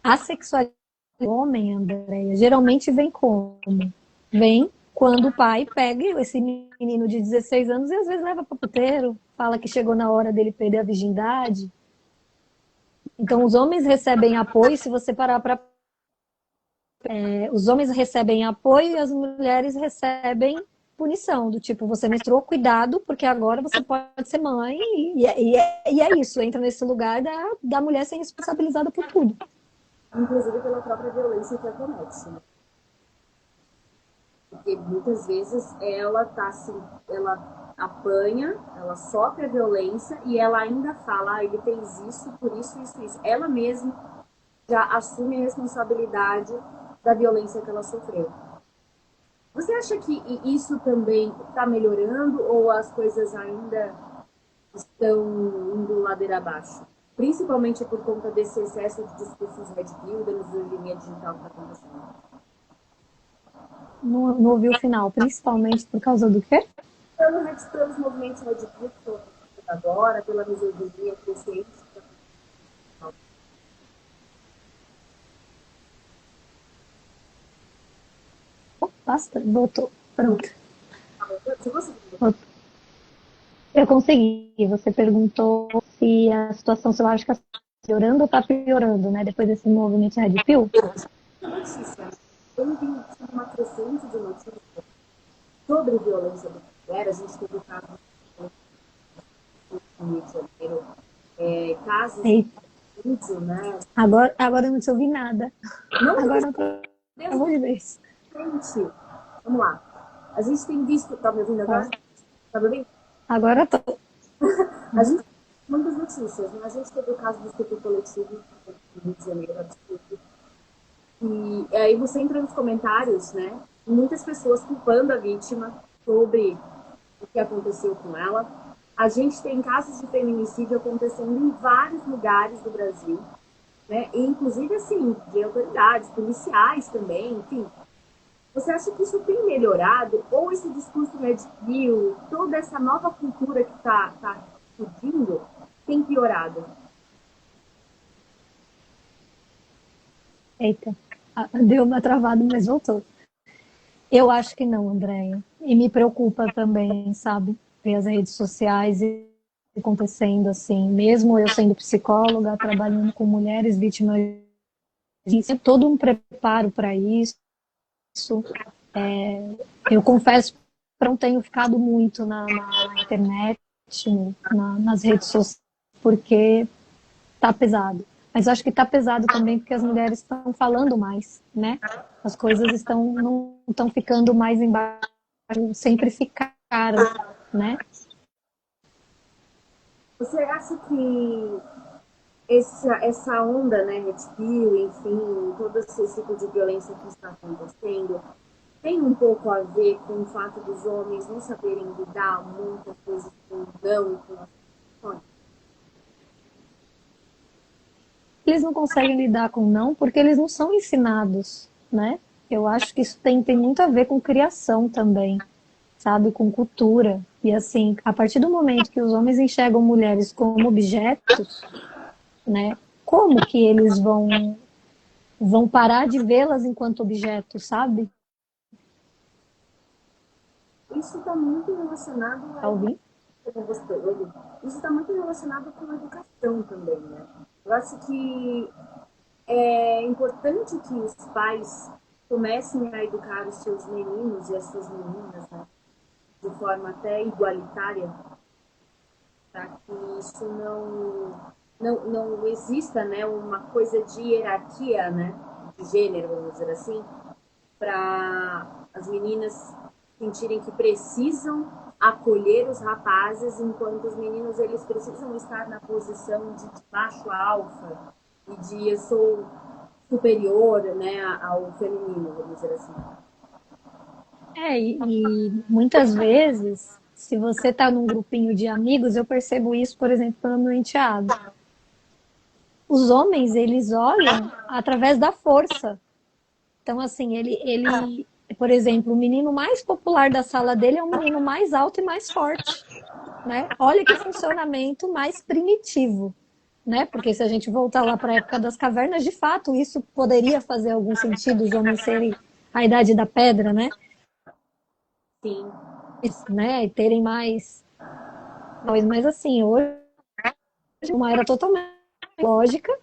A sexualidade do homem, Andréia, geralmente vem como? Vem quando o pai pega esse menino de 16 anos e às vezes leva para o puteiro, fala que chegou na hora dele perder a virgindade. Então, os homens recebem apoio, se você parar para... os homens recebem apoio e as mulheres recebem punição, do tipo, você menstruou, cuidado, porque agora você pode ser mãe, e é isso, entra nesse lugar da mulher ser responsabilizada por tudo. Inclusive pela própria violência que acomete, né? Porque muitas vezes ela ela apanha, ela sofre a violência e ela ainda fala, ele fez isso, por isso, isso, isso. Ela mesma já assume a responsabilidade da violência que ela sofreu. Você acha que isso também está melhorando ou as coisas ainda estão indo ladeira abaixo? Principalmente por conta desse excesso de discursos red pill, da misoginia digital que está acontecendo. Não ouvi o final, principalmente por causa do quê? Pelos movimentos red pill que estão agora, pela misoginia crescente. Basta, voltou. Pronto. Se você... Eu consegui. Você perguntou se a situação zoológica está melhorando ou está piorando, né? Depois desse movimento Red Pill. Notícia. Eu vi uma crescente de notícias sobre violência da mulher. A gente teve casos no Rio de Janeiro, casos de vídeo, né? Agora eu não te ouvi nada. Não, agora eu tô... Eu vou de vez. Gente, vamos lá. A gente tem visto... Tá me ouvindo agora? Tá me ouvindo? Agora eu tô. A gente tem muitas notícias, né? A gente teve o caso do estupro coletivo no Rio de Janeiro, absurdo. E aí você entra nos comentários, né? Muitas pessoas culpando a vítima sobre o que aconteceu com ela. A gente tem casos de feminicídio acontecendo em vários lugares do Brasil, né? E, inclusive, assim, de autoridades, policiais também, enfim. Você acha que isso tem melhorado? Ou esse discurso Red Pill, toda essa nova cultura que tá surgindo, tem piorado? Eita, deu uma travada, mas voltou. Eu acho que não, Andréia. E me preocupa também, sabe? Ver as redes sociais e acontecendo assim, mesmo eu sendo psicóloga, trabalhando com mulheres vítimas de todo um preparo para isso. Eu confesso que não tenho ficado muito na internet, nas redes sociais, porque tá pesado. Mas eu acho que tá pesado também porque as mulheres estão falando mais, né? As coisas não estão ficando mais embaixo, sempre ficaram, né? Você acha que essa onda, né, Red Pill, enfim, todo esse tipo de violência que está acontecendo, tem um pouco a ver com o fato dos homens não saberem lidar muitas vezes com o não e com as situações? Eles não conseguem lidar com não porque eles não são ensinados, né? Eu acho que isso tem muito a ver com criação também, sabe? Com cultura. E assim, a partir do momento que os homens enxergam mulheres como objetos, né? Como que eles vão parar de vê-las enquanto objetos, sabe? Isso está muito relacionado à Alguém? Isso está muito relacionado com a educação também, né? Eu acho que é importante que os pais comecem a educar os seus meninos e as suas meninas, né, de forma até igualitária, para que isso não exista, né, uma coisa de hierarquia, né, de gênero, vamos dizer assim, para as meninas sentirem que precisam acolher os rapazes, enquanto os meninos eles precisam estar na posição de macho alfa e de eu sou superior, né, ao feminino, vamos dizer assim. E muitas vezes, se você está num grupinho de amigos, eu percebo isso, por exemplo, pelo meu enteado. Os homens, eles olham através da força. Então, assim, por exemplo, o menino mais popular da sala dele é o menino mais alto e mais forte, né? Olha que funcionamento mais primitivo, né? Porque se a gente voltar lá para a época das cavernas, de fato, isso poderia fazer algum sentido, os homens serem a idade da pedra, né? Sim. Né? E terem mais. Mas assim, hoje é uma era totalmente lógica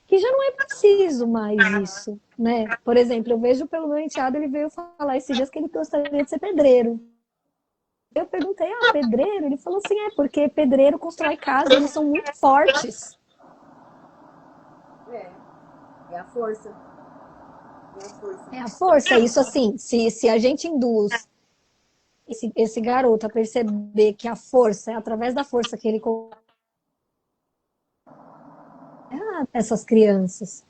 que já não é preciso mais isso, né? Por exemplo, eu vejo pelo meu enteado, ele veio falar esses dias que ele gostaria de ser pedreiro. Eu perguntei, pedreiro? Ele falou assim, porque pedreiro constrói casa, eles são muito fortes. É, é a força. É a força. É a força, é isso assim, se a gente induz esse garoto a perceber que a força é através da força que ele essas crianças,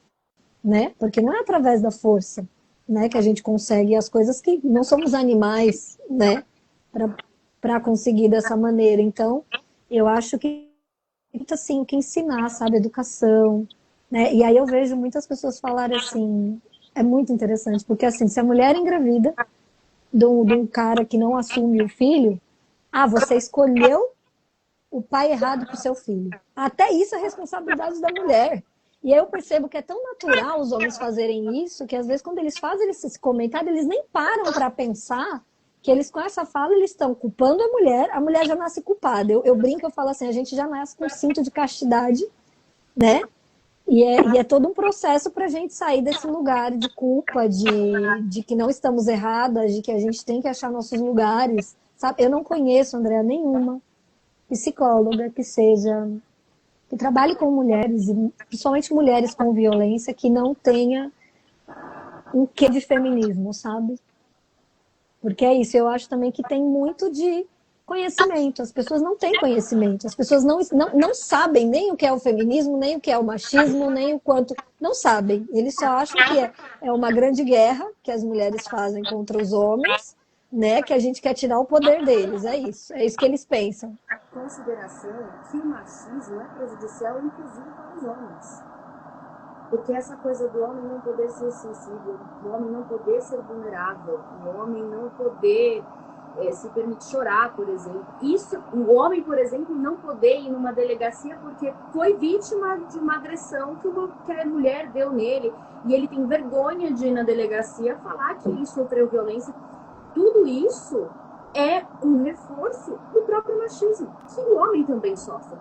né? Porque não é através da força, né, que a gente consegue as coisas, que não somos animais, né, para conseguir dessa maneira. Então, eu acho que assim, o que ensinar, sabe, educação, né? E aí eu vejo muitas pessoas falarem assim, é muito interessante, porque assim, se a mulher engravida de um cara que não assume o filho, você escolheu o pai errado para o seu filho. Até isso é responsabilidade da mulher. E aí eu percebo que é tão natural os homens fazerem isso, que às vezes quando eles fazem esse comentário, eles nem param para pensar que eles com essa fala eles estão culpando a mulher já nasce culpada. Eu brinco, eu falo assim, a gente já nasce com um cinto de castidade, né? E é todo um processo para a gente sair desse lugar de culpa, de que não estamos erradas, de que a gente tem que achar nossos lugares. Sabe? Eu não conheço, Andréa, nenhuma psicóloga que trabalhe com mulheres, e principalmente mulheres com violência, que não tenha um quê de feminismo, sabe? Porque é isso, eu acho também que tem muito de conhecimento. As pessoas não têm conhecimento, as pessoas não sabem nem o que é o feminismo, nem o que é o machismo, nem o quanto. Não sabem. Eles só acham que é uma grande guerra que as mulheres fazem contra os homens, né? Que a gente quer tirar o poder deles. É isso que eles pensam. Consideração que o machismo é prejudicial, inclusive, para os homens. Porque essa coisa do homem não poder ser sensível, do homem não poder ser vulnerável, do homem não poder se permitir chorar, por exemplo. Isso, o homem, por exemplo, não poder ir numa delegacia porque foi vítima de uma agressão que a mulher deu nele, e ele tem vergonha de ir na delegacia falar que ele sofreu violência. Tudo isso é um reforço do próprio machismo, que o homem também sofre.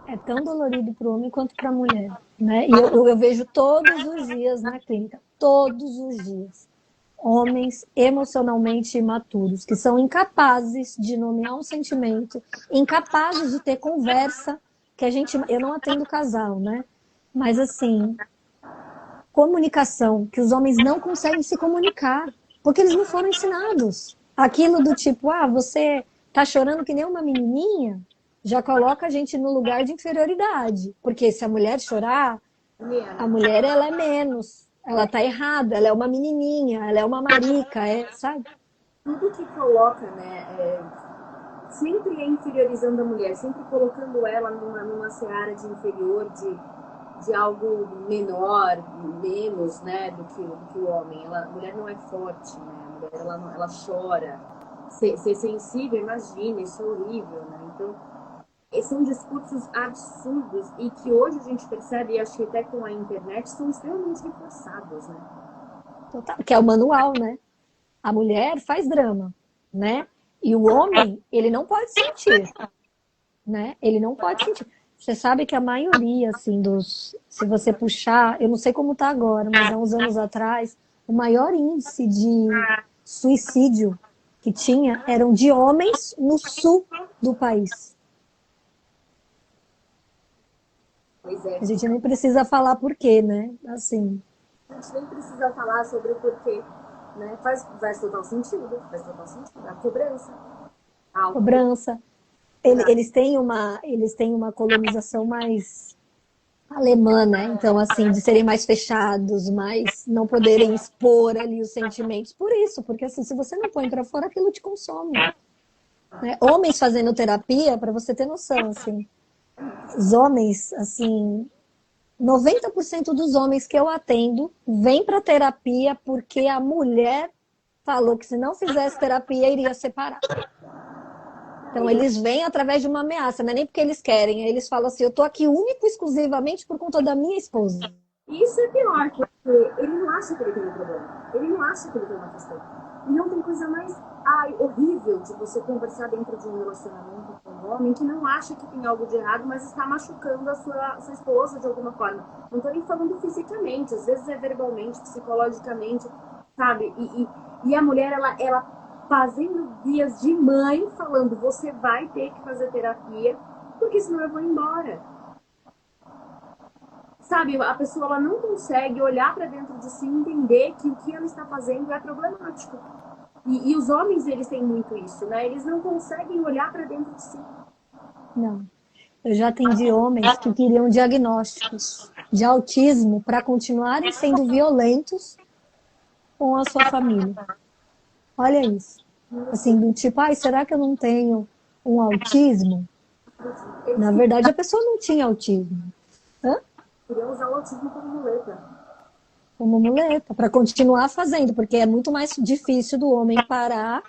É tão dolorido para o homem quanto para a mulher, né? E eu vejo todos os dias na clínica, todos os dias, homens emocionalmente imaturos, que são incapazes de nomear um sentimento, incapazes de ter conversa, que eu não atendo casal, né? Mas assim, comunicação, que os homens não conseguem se comunicar, porque eles não foram ensinados. Aquilo do tipo, você tá chorando que nem uma menininha, já coloca a gente no lugar de inferioridade. Porque se a mulher chorar, a mulher ela é menos, ela tá errada, ela é uma menininha, ela é uma marica, sabe? Tudo que coloca, né, sempre inferiorizando a mulher, sempre colocando ela numa seara de inferior, de algo menor, menos, né, do que o homem. A mulher não é forte, né? A mulher ela chora. Ser sensível, imagina, isso é horrível, né? Então, são discursos absurdos e que hoje a gente percebe, e acho que até com a internet, são extremamente reforçados, né? Total, que é o manual, né? A mulher faz drama, né? E o homem, ele não pode sentir, né? Ele não pode sentir. Você sabe que a maioria, assim, se você puxar, eu não sei como tá agora, mas há uns anos atrás, o maior índice de suicídio que tinha eram de homens no sul do país. Pois é. A gente nem precisa falar por quê, né? Assim. A gente nem precisa falar sobre o porquê, né? Faz total sentido, A cobrança. Cobrança. Eles têm uma colonização mais alemã, né? Então, assim, de serem mais fechados, mais não poderem expor ali os sentimentos. Por isso, porque assim, se você não põe para fora, aquilo te consome. Né? Homens fazendo terapia, para você ter noção, assim, os homens, assim, 90% dos homens que eu atendo vêm para terapia porque a mulher falou que se não fizesse terapia iria separar. Então eles vêm através de uma ameaça, não é nem porque eles querem, eles falam assim, eu tô aqui único exclusivamente por conta da minha esposa. Isso é pior, porque ele não acha que ele tem um problema, ele não acha que ele tem uma questão. E não tem coisa mais horrível de você conversar dentro de um relacionamento com um homem que não acha que tem algo de errado, mas está machucando a sua esposa de alguma forma. Não estou nem falando fisicamente, às vezes é verbalmente, psicologicamente, sabe? E a mulher, ela fazendo vias de mãe, falando, você vai ter que fazer terapia, porque senão eu vou embora. Sabe, a pessoa ela não consegue olhar para dentro de si e entender que o que ela está fazendo é problemático. E os homens, eles têm muito isso, né? Eles não conseguem olhar para dentro de si. Não. Eu já atendi homens que queriam diagnósticos de autismo para continuarem sendo violentos com a sua família. Olha isso. Assim, do tipo, será que eu não tenho um autismo? Na verdade, a pessoa não tinha autismo. Queriam usar o autismo como muleta. Como muleta, para continuar fazendo, porque é muito mais difícil do homem parar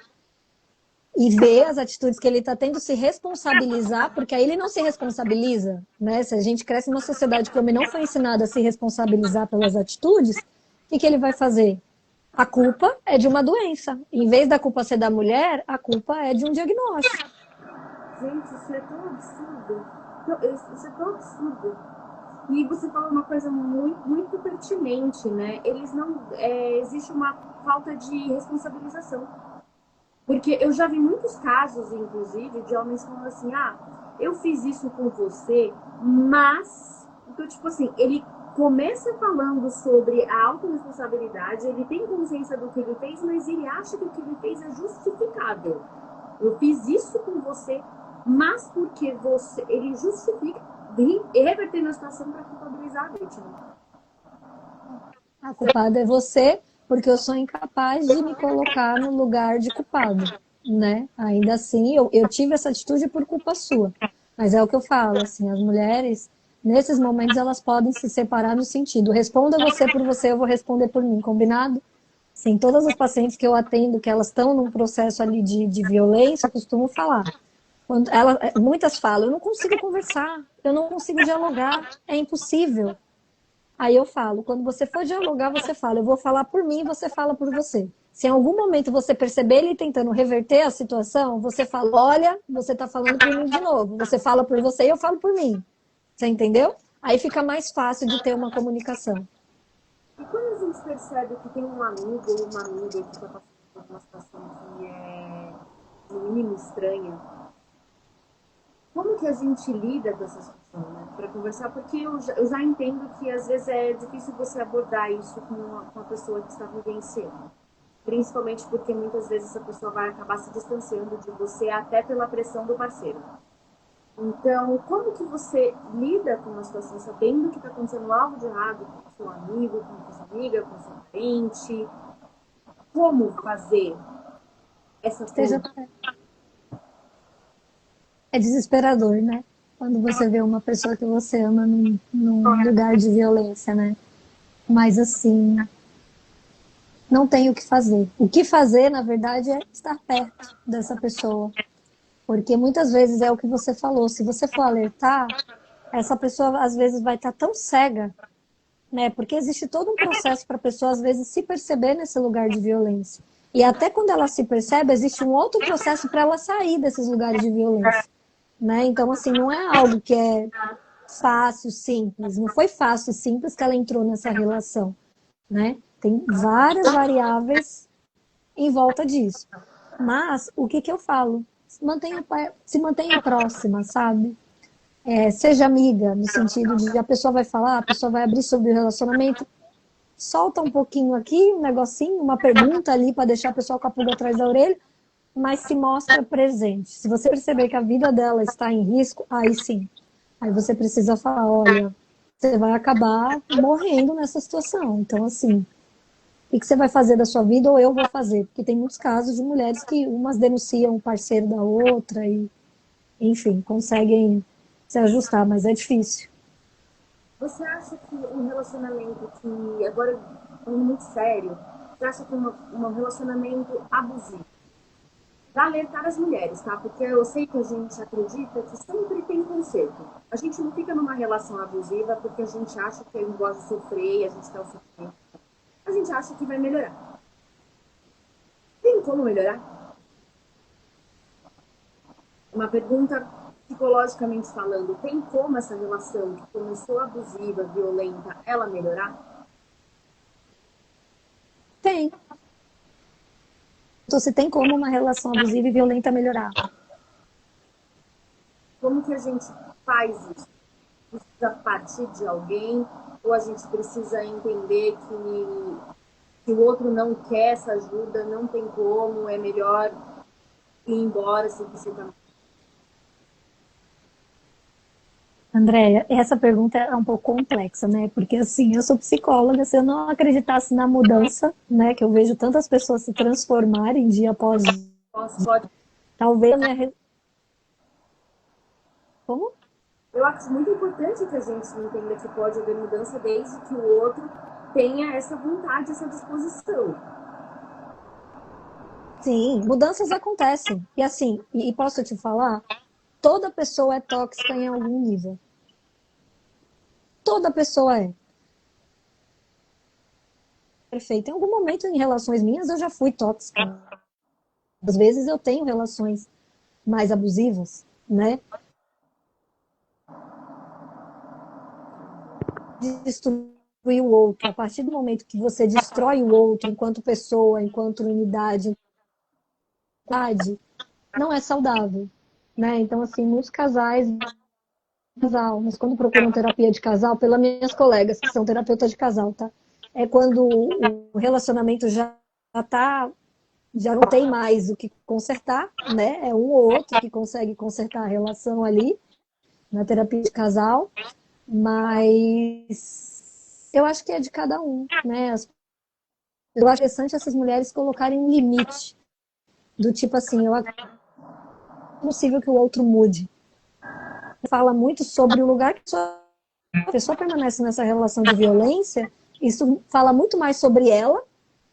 e ver as atitudes que ele está tendo, se responsabilizar, porque aí ele não se responsabiliza, né? Se a gente cresce numa sociedade que o homem não foi ensinado a se responsabilizar pelas atitudes, o que ele vai fazer? A culpa é de uma doença. Em vez da culpa ser da mulher, a culpa é de um diagnóstico. Gente, isso é tão absurdo. Isso é tão absurdo. E você falou uma coisa muito, muito pertinente, né? Eles não... existe uma falta de responsabilização. Porque eu já vi muitos casos, inclusive, de homens falando assim, eu fiz isso com você, mas... Então, tipo assim, ele começa falando sobre a autorresponsabilidade, ele tem consciência do que ele fez, mas ele acha que o que ele fez é justificável. Eu fiz isso com você, mas porque você... Ele justifica, revertendo a situação para culpabilizar a vítima. A culpada é você, porque eu sou incapaz de me colocar no lugar de culpado, né? Ainda assim, eu tive essa atitude por culpa sua. Mas é o que eu falo, assim, as mulheres Nesses momentos elas podem se separar no sentido, responda você por você, eu vou responder por mim, combinado? Sim, todas as pacientes que eu atendo, que elas estão num processo ali de violência, eu costumo falar. Muitas falam, eu não consigo conversar, eu não consigo dialogar, é impossível. Aí eu falo, quando você for dialogar, você fala, eu vou falar por mim, você fala por você. Se em algum momento você perceber ele tentando reverter a situação, você fala, olha, você está falando por mim de novo. Você fala por você e eu falo por mim. Você entendeu? Aí fica mais fácil de ter uma comunicação. E quando a gente percebe que tem um amigo ou uma amiga que está passando por uma situação que é no mínimo estranha, como que a gente lida com essa situação, né? Para conversar, porque eu já entendo que às vezes é difícil você abordar isso com a pessoa que está vivenciando. Principalmente porque muitas vezes essa pessoa vai acabar se distanciando de você até pela pressão do parceiro. Então, como que você lida com uma situação sabendo que está acontecendo algo de errado com o seu amigo, com a sua amiga, com o seu parente? Como fazer essa coisa? É desesperador, né? Quando você vê uma pessoa que você ama num lugar de violência, né? Mas assim, não tem o que fazer. O que fazer, na verdade, é estar perto dessa pessoa. Porque muitas vezes é o que você falou, se você for alertar, essa pessoa às vezes vai estar tão cega, né? Porque existe todo um processo para a pessoa às vezes se perceber nesse lugar de violência. E até quando ela se percebe, existe um outro processo para ela sair desses lugares de violência, né? Então, assim, não é algo que é fácil, simples. Não foi fácil, simples que ela entrou nessa relação, né? Tem várias variáveis em volta disso. Mas, o que eu falo? Se mantenha próxima, sabe? Seja amiga, no sentido de a pessoa vai falar, a pessoa vai abrir sobre o relacionamento, solta um pouquinho aqui, um negocinho, uma pergunta ali para deixar a pessoa com a pulga atrás da orelha, mas se mostra presente. Se você perceber que a vida dela está em risco, aí sim. Aí você precisa falar, olha, você vai acabar morrendo nessa situação. Então, assim, o que você vai fazer da sua vida ou eu vou fazer? Porque tem muitos casos de mulheres que umas denunciam o parceiro da outra e, enfim, conseguem se ajustar, mas é difícil. Você acha que um relacionamento que, agora falando muito sério, você acha que um relacionamento abusivo, para alertar as mulheres, tá? Porque eu sei que a gente acredita que sempre tem conserto. A gente não fica numa relação abusiva porque a gente acha que ele gosta de sofrer e a gente quer o sofrimento. A gente acha que vai melhorar. Tem como melhorar? Uma pergunta psicologicamente falando, tem como essa relação que começou abusiva, violenta, ela melhorar? Tem. Então, se tem como uma relação abusiva e violenta melhorar. Como que a gente faz isso? Precisa partir de alguém ou a gente precisa entender que o outro não quer essa ajuda, não tem como, é melhor ir embora se você tá... Andréia, essa pergunta é um pouco complexa, né? Porque, assim, eu sou psicóloga, se eu não acreditasse na mudança, né? Que eu vejo tantas pessoas se transformarem dia após dia, Pode... talvez a minha... Como? Eu acho muito importante que a gente entenda que pode haver mudança desde que o outro tenha essa vontade, essa disposição. Sim, mudanças acontecem. E assim, e posso te falar, toda pessoa é tóxica em algum nível. Toda pessoa é. Perfeito. Em algum momento em relações minhas eu já fui tóxica. Às vezes eu tenho relações mais abusivas, né? Destruir o outro. A partir do momento que você destrói o outro enquanto pessoa, enquanto unidade, não é saudável, né? Então, assim, muitos casais, mas quando procuram terapia de casal, pelas minhas colegas que são terapeutas de casal, tá? É quando o relacionamento já não tem mais o que consertar, né? É um ou outro que consegue consertar a relação ali na terapia de casal, mas eu acho que é de cada um, né? Eu acho interessante essas mulheres colocarem um limite do tipo assim, eu acho possível que o outro mude. Fala muito sobre o lugar que a pessoa a pessoa permanece nessa relação de violência, isso fala muito mais sobre ela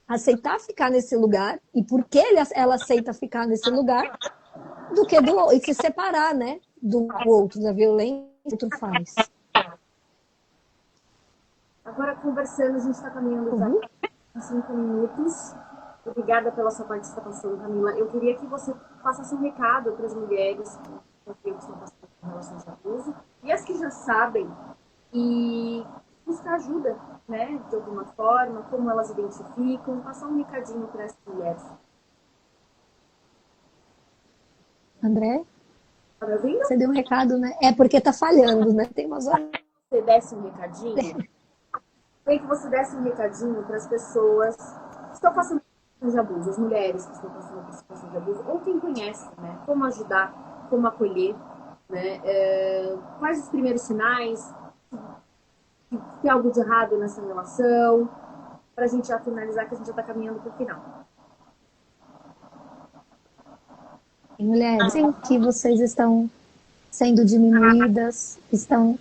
aceitar ficar nesse lugar e por que ela aceita ficar nesse lugar do que e se separar, né, do outro, da violência que o outro faz. Agora, conversando, a gente está caminhando já 5 minutos. Obrigada pela sua participação, Camila. Eu queria que você passasse um recado para as mulheres que estão passando por relações de abuso e as que já sabem e buscar ajuda, né, de alguma forma, como elas identificam, passar um recadinho para essas mulheres. André? Tá me ouvindo? Você deu um recado, né? É porque tá falhando, né? Tem umas horas. Você desse um recadinho? Queria que você desse um recadinho para as pessoas que estão passando por de abuso, as mulheres que estão passando por situação de abuso, ou quem conhece, né? Como ajudar, como acolher, né? Quais os primeiros sinais, se tem algo de errado nessa relação, para a gente já finalizar, que a gente já está caminhando para o final. Mulheres, em que vocês estão sendo diminuídas, estão...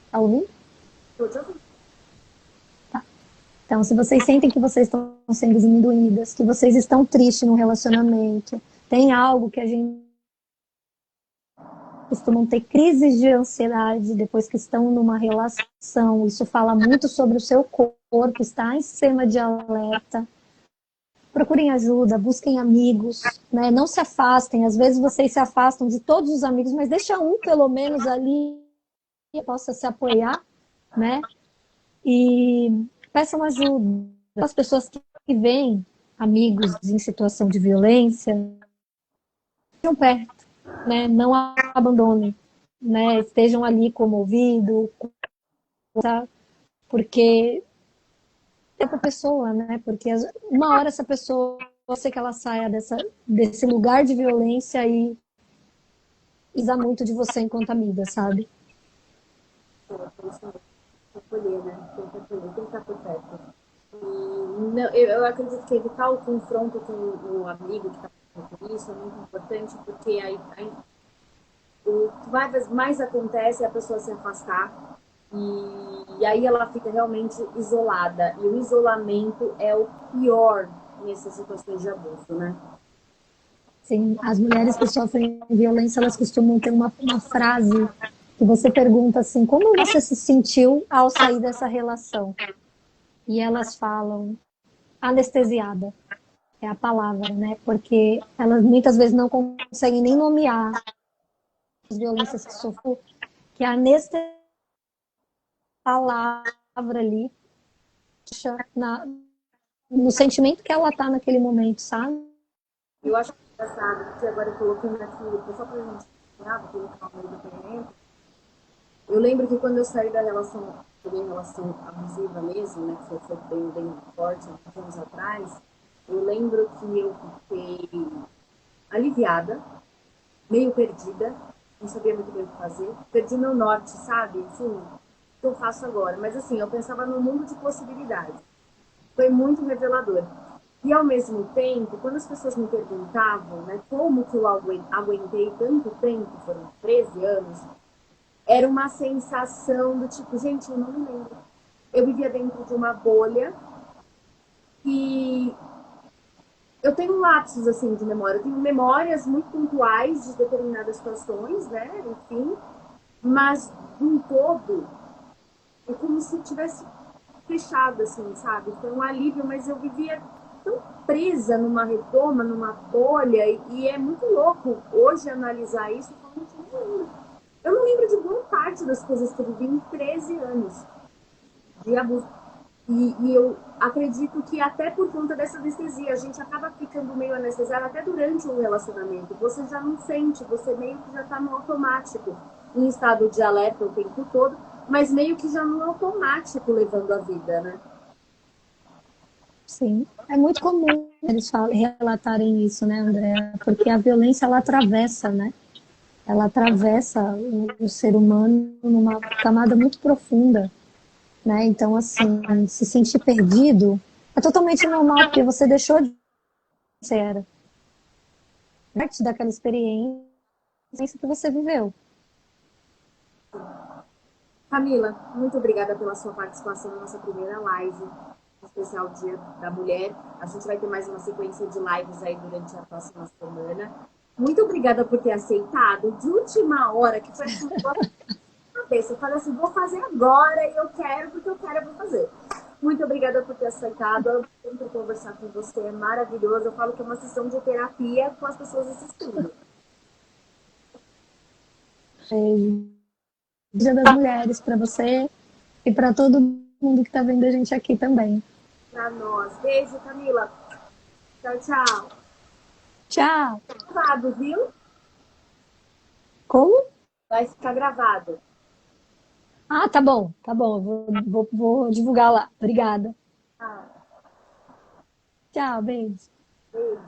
Tá ouvindo? Estou te ouvindo. Então, se vocês sentem que vocês estão sendo diminuídas, que vocês estão tristes no relacionamento, tem algo que a gente costumam ter crises de ansiedade depois que estão numa relação, isso fala muito sobre o seu corpo, está em sistema de alerta. Procurem ajuda, busquem amigos, né? Não se afastem, às vezes vocês se afastam de todos os amigos, mas deixa um pelo menos ali que possa se apoiar, né? E peçam ajuda. As pessoas que veem amigos em situação de violência, estejam perto, né? Não abandonem, né? Estejam ali como ouvido, porque é para a pessoa, né? Porque uma hora essa pessoa, pode ser que ela saia desse lugar de violência e precisa muito de você enquanto amiga, sabe? Acolher, né? Tem que acolher, tem que estar por perto. Não, eu acredito que evitar o confronto com o amigo que está passando por isso é muito importante, porque o que mais acontece é a pessoa se afastar e aí ela fica realmente isolada. E o isolamento é o pior nessas situações de abuso, né? Sim, as mulheres que sofrem violência, elas costumam ter uma frase que você pergunta assim, como você se sentiu ao sair dessa relação? E elas falam, anestesiada, é a palavra, né? Porque elas muitas vezes não conseguem nem nomear as violências que sofreu, que a anestesia palavra ali no sentimento que ela tá naquele momento, sabe? Eu acho engraçado, porque agora colocando aqui, só pra gente colocar o meu depoimento. Eu lembro que quando eu saí da relação, relação abusiva mesmo, né, que foi bem forte, há uns anos atrás, eu lembro que eu fiquei aliviada, meio perdida, não sabia muito bem o que fazer, perdi meu norte, sabe? Assim, o que eu faço agora? Mas assim, eu pensava num mundo de possibilidades. Foi muito revelador. E ao mesmo tempo, quando as pessoas me perguntavam, né, como que eu aguentei tanto tempo, foram 13 anos, era uma sensação do tipo, gente, eu não me lembro. Eu vivia dentro de uma bolha e eu tenho lapsos assim de memória. Eu tenho memórias muito pontuais de determinadas situações, né? Enfim, mas um todo é como se tivesse fechado, assim, sabe? Foi um alívio, mas eu vivia tão presa numa redoma, numa bolha, e é muito louco hoje analisar isso. Eu não lembro de boa parte das coisas que eu vivi em 13 anos de abuso. E eu acredito que até por conta dessa anestesia, a gente acaba ficando meio anestesiado até durante o relacionamento. Você já não sente, você meio que já está no automático, em estado de alerta o tempo todo, mas meio que já no automático levando a vida, né? Sim, é muito comum eles relatarem isso, né, André? Porque a violência, ela atravessa, né? Ela atravessa o ser humano numa camada muito profunda, né? Então, assim, se sentir perdido é totalmente normal, porque você deixou de ser era. Parte daquela experiência que você viveu. Camila, muito obrigada pela sua participação na nossa primeira live, especial Dia da Mulher. A gente vai ter mais uma sequência de lives aí durante a próxima semana. Muito obrigada por ter aceitado de última hora, que foi assim, cabeça. Eu falei assim, vou fazer agora e eu quero, porque eu quero, eu vou fazer. Muito obrigada por ter aceitado. Eu sempre conversar com você, é maravilhoso. Eu falo que é uma sessão de terapia com as pessoas assistindo. Beijo. Dia das Mulheres para você e para todo mundo que está vendo a gente aqui também. Pra nós. Beijo, Camila. Tchau, tchau. Tchau. Gravado, viu? Como? Vai ficar gravado. Ah, tá bom, tá bom. Vou divulgar lá. Obrigada. Ah, Tchau, beijo. beijo.